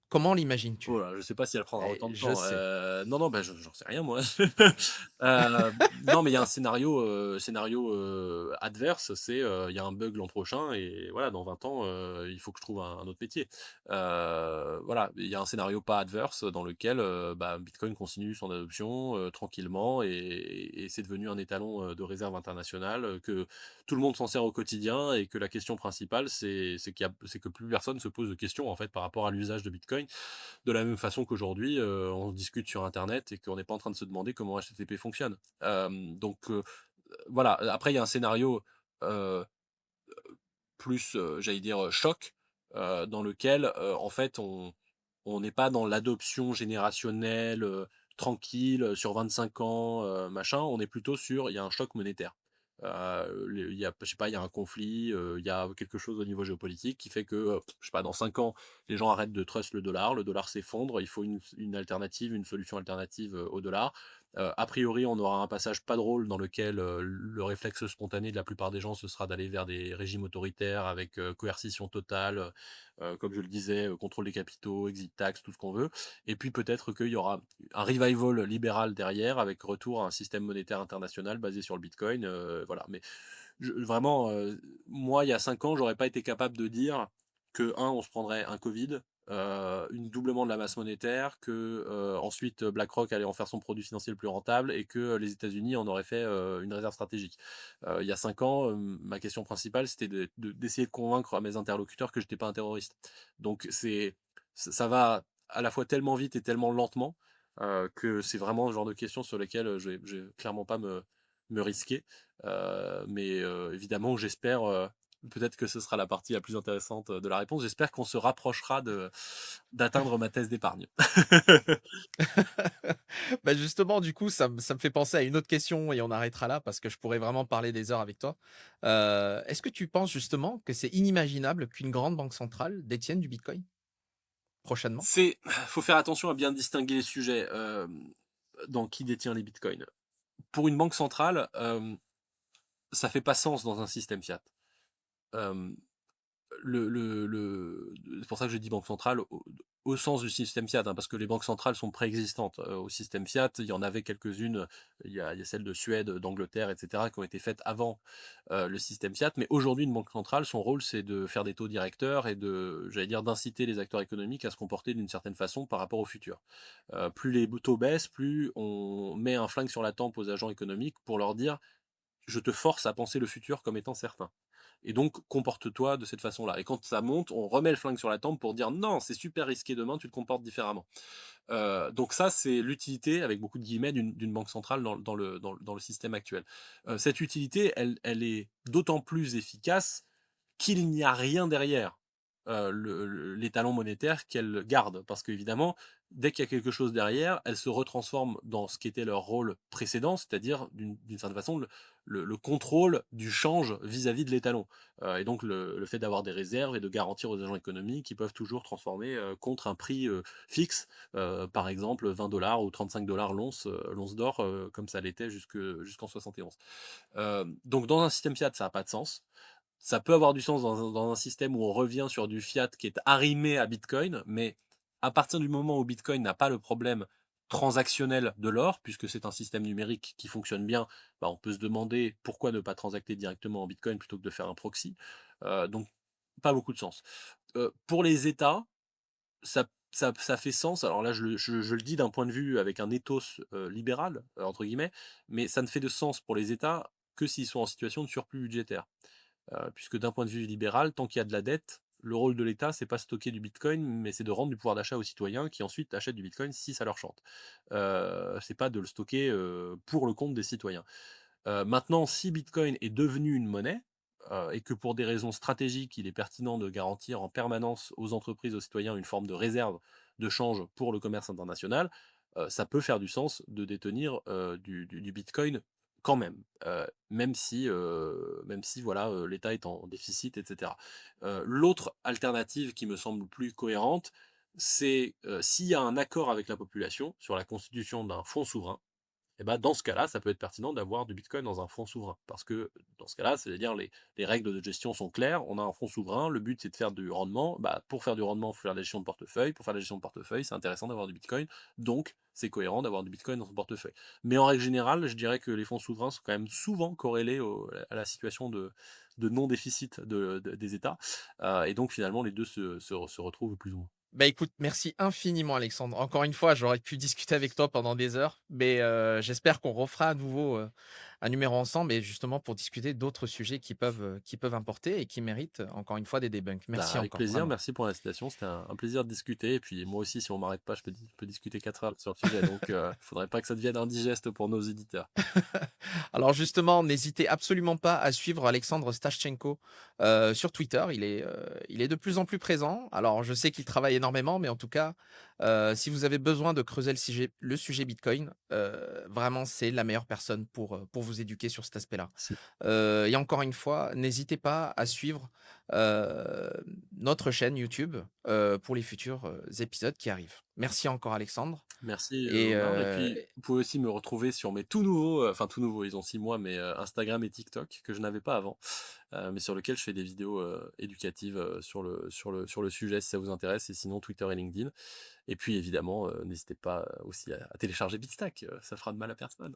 Comment Oh l'imagines-tu? là, je sais pas si elle prendra Eh, autant de je temps. sais. Non, non, bah, j'en sais rien moi. Non, mais il y a un scénario adverse, c'est il y a un bug l'an prochain et voilà, dans 20 ans, il faut que je trouve un autre métier. Voilà, il y a un scénario pas adverse dans lequel bah, Bitcoin continue son adoption tranquillement et c'est devenu un étalon de réserve internationale, que tout le monde s'en sert au quotidien et que la question principale, c'est que plus personne se pose de questions en fait par rapport à l'usage de Bitcoin. De la même façon qu'aujourd'hui, on discute sur internet et qu'on n'est pas en train de se demander comment HTTP fonctionne. Voilà, après il y a un scénario, heu, plus, j'allais dire, choc, dans lequel, en fait on n'est pas dans l'adoption générationnelle, tranquille, sur 25 ans, machin. On est plutôt sur il y a un choc monétaire. Le il y a je sais pas, il y a un conflit, il y a quelque chose au niveau géopolitique qui fait que, je sais pas, dans 5 ans, les gens arrêtent de trust le dollar s'effondre, il faut une alternative, une solution alternative, au dollar. A priori, on aura un passage pas drôle dans lequel, le réflexe spontané de la plupart des gens, ce sera d'aller vers des régimes autoritaires avec, coercition totale, comme je le disais, contrôle des capitaux, exit tax, tout ce qu'on veut. Et puis peut-être qu'il y aura un revival libéral derrière avec retour à un système monétaire international basé sur le Bitcoin. Voilà. Mais vraiment, moi, il y a 5 ans, j'aurais pas été capable de dire que, un, on se prendrait un Covid, une doublement de la masse monétaire, que ensuite BlackRock allait en faire son produit financier le plus rentable et que les États-Unis en auraient fait une réserve stratégique. Il y a 5 ans, ma question principale, c'était d'essayer de convaincre à mes interlocuteurs que j'étais pas un terroriste. Donc ça va à la fois tellement vite et tellement lentement que c'est vraiment le genre de questions sur lesquelles je vais clairement pas me risquer. Mais évidemment, j'espère, peut-être que ce sera la partie la plus intéressante de la réponse, j'espère qu'on se rapprochera d'atteindre ma thèse d'épargne. Bah, justement, du coup, ça me fait penser à une autre question et on arrêtera là parce que je pourrais vraiment parler des heures avec toi. Est-ce que tu penses justement que c'est inimaginable qu'une grande banque centrale détienne du Bitcoin prochainement? Faut faire attention à bien distinguer les sujets, dans qui détient les bitcoins. Pour une banque centrale, ça fait pas sens dans un système fiat. Hem, c'est pour ça que je dis banque centrale. au sens du système fiat, hein, parce que les banques centrales sont préexistantes, au système fiat. Il y en avait quelques-unes, il y a celles de Suède, d'Angleterre et cetera qui ont été faites avant, le système fiat. Mais aujourd'hui, une banque centrale, son rôle, c'est de faire des taux directeurs et j'allais dire, d'inciter les acteurs économiques à se comporter d'une certaine façon par rapport au futur. Plus les taux baissent, plus on met un flingue sur la tempe aux agents économiques pour leur dire: «Je te force à penser le futur comme étant certain. Et donc, comporte-toi de cette façon-là». Et quand ça monte, on remet le flingue sur la tempe pour dire: «Non, c'est super risqué demain, tu te comportes différemment». Donc ça, c'est l'utilité, avec beaucoup de guillemets, d'une banque centrale dans le système actuel. Cette utilité, elle est d'autant plus efficace qu'il n'y a rien derrière, l'étalon monétaire qu'elle garde. Parce qu'évidemment, dès qu'il y a quelque chose derrière, elles se retransforment dans ce qui était leur rôle précédent, c'est-à-dire d'une certaine façon le contrôle du change vis-à-vis de l'étalon. Et donc le fait d'avoir des réserves et de garantir aux agents économiques qu'ils peuvent toujours transformer contre un prix fixe, par exemple 20 $ ou 35 $ l'once d'or, comme ça l'était jusqu'en 71. Donc dans un système fiat, ça n'a pas de sens. Ça peut avoir du sens dans un système où on revient sur du fiat qui est arrimé à Bitcoin, mais à partir du moment où Bitcoin n'a pas le problème transactionnel de l'or, puisque c'est un système numérique qui fonctionne bien, bah, on peut se demander pourquoi ne pas transacter directement en Bitcoin plutôt que de faire un proxy. Donc pas beaucoup de sens. Pour les États, ça fait sens. Alors là, je le dis d'un point de vue avec un ethos libéral, entre guillemets, mais ça ne fait de sens pour les États que s'ils sont en situation de surplus budgétaire. Puisque d'un point de vue libéral, tant qu'il y a de la dette, le rôle de l'État, c'est pas stocker du bitcoin, mais c'est de rendre du pouvoir d'achat aux citoyens qui ensuite achètent du bitcoin si ça leur chante. C'est pas de le stocker pour le compte des citoyens. Maintenant, si bitcoin est devenu une monnaie, et que pour des raisons stratégiques, il est pertinent de garantir en permanence aux entreprises, aux citoyens, une forme de réserve de change pour le commerce international, ça peut faire du sens de détenir du bitcoin quand même, même si voilà, l'État est en déficit, et cetera. L'autre alternative qui me semble plus cohérente, c'est s'il y a un accord avec la population sur la constitution d'un fonds souverain, et bah, dans ce cas-là, ça peut être pertinent d'avoir du bitcoin dans un fonds souverain. Parce que dans ce cas-là, c'est-à-dire les règles de gestion sont claires, on a un fonds souverain, le but c'est de faire du rendement. Bah, pour faire du rendement, il faut faire de la gestion de portefeuille. Pour faire de la gestion de portefeuille, c'est intéressant d'avoir du bitcoin. Donc, c'est cohérent d'avoir du bitcoin dans son portefeuille. Mais en règle générale, je dirais que les fonds souverains sont quand même souvent corrélés à la situation de non-déficit des États. Et donc, finalement, les deux se retrouvent plus ou moins. Bah, écoute, merci infiniment Alexandre. Encore une fois, j'aurais pu discuter avec toi pendant des heures, mais j'espère qu'on refera à nouveau, un numéro ensemble et justement pour discuter d'autres sujets qui peuvent importer et qui méritent, encore une fois, des debunks. Bah, Merci avec encore, plaisir, vraiment. merci pour l'invitation, c'était un plaisir de discuter. Et puis moi aussi, si on m'arrête pas, je peux discuter 4 heures sur le sujet. Donc, faudrait pas que ça devienne indigeste pour nos éditeurs. Alors justement, n'hésitez absolument pas à suivre Alexandre Stashchenko, sur Twitter. Il est de plus en plus présent. Alors je sais qu'il travaille énormément, mais en tout cas, si vous avez besoin de creuser le sujet Bitcoin, vraiment c'est la meilleure personne pour vous éduquer sur cet aspect-là. Si. Et encore une fois, n'hésitez pas à suivre, heu, notre chaîne YouTube, pour les futurs, épisodes qui arrivent. Merci encore Alexandre Merci, et Omar. Et puis, vous pouvez aussi me retrouver sur mes tout nouveaux, enfin tout nouveaux, ils ont 6 mois, mais Instagram et TikTok, que je n'avais pas avant, mais sur lequel je fais des vidéos éducatives sur le sujet si ça vous intéresse, et sinon Twitter et LinkedIn. Et puis évidemment, n'hésitez pas aussi à télécharger Bitstack, ça fera de mal à personne.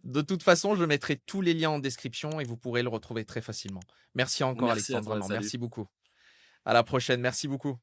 de toute façon, je mettrai tous les liens en description et vous pourrez le retrouver très facilement. Merci encore Merci à Alexandre, toi, vraiment, salut. merci beaucoup. À la prochaine, merci beaucoup.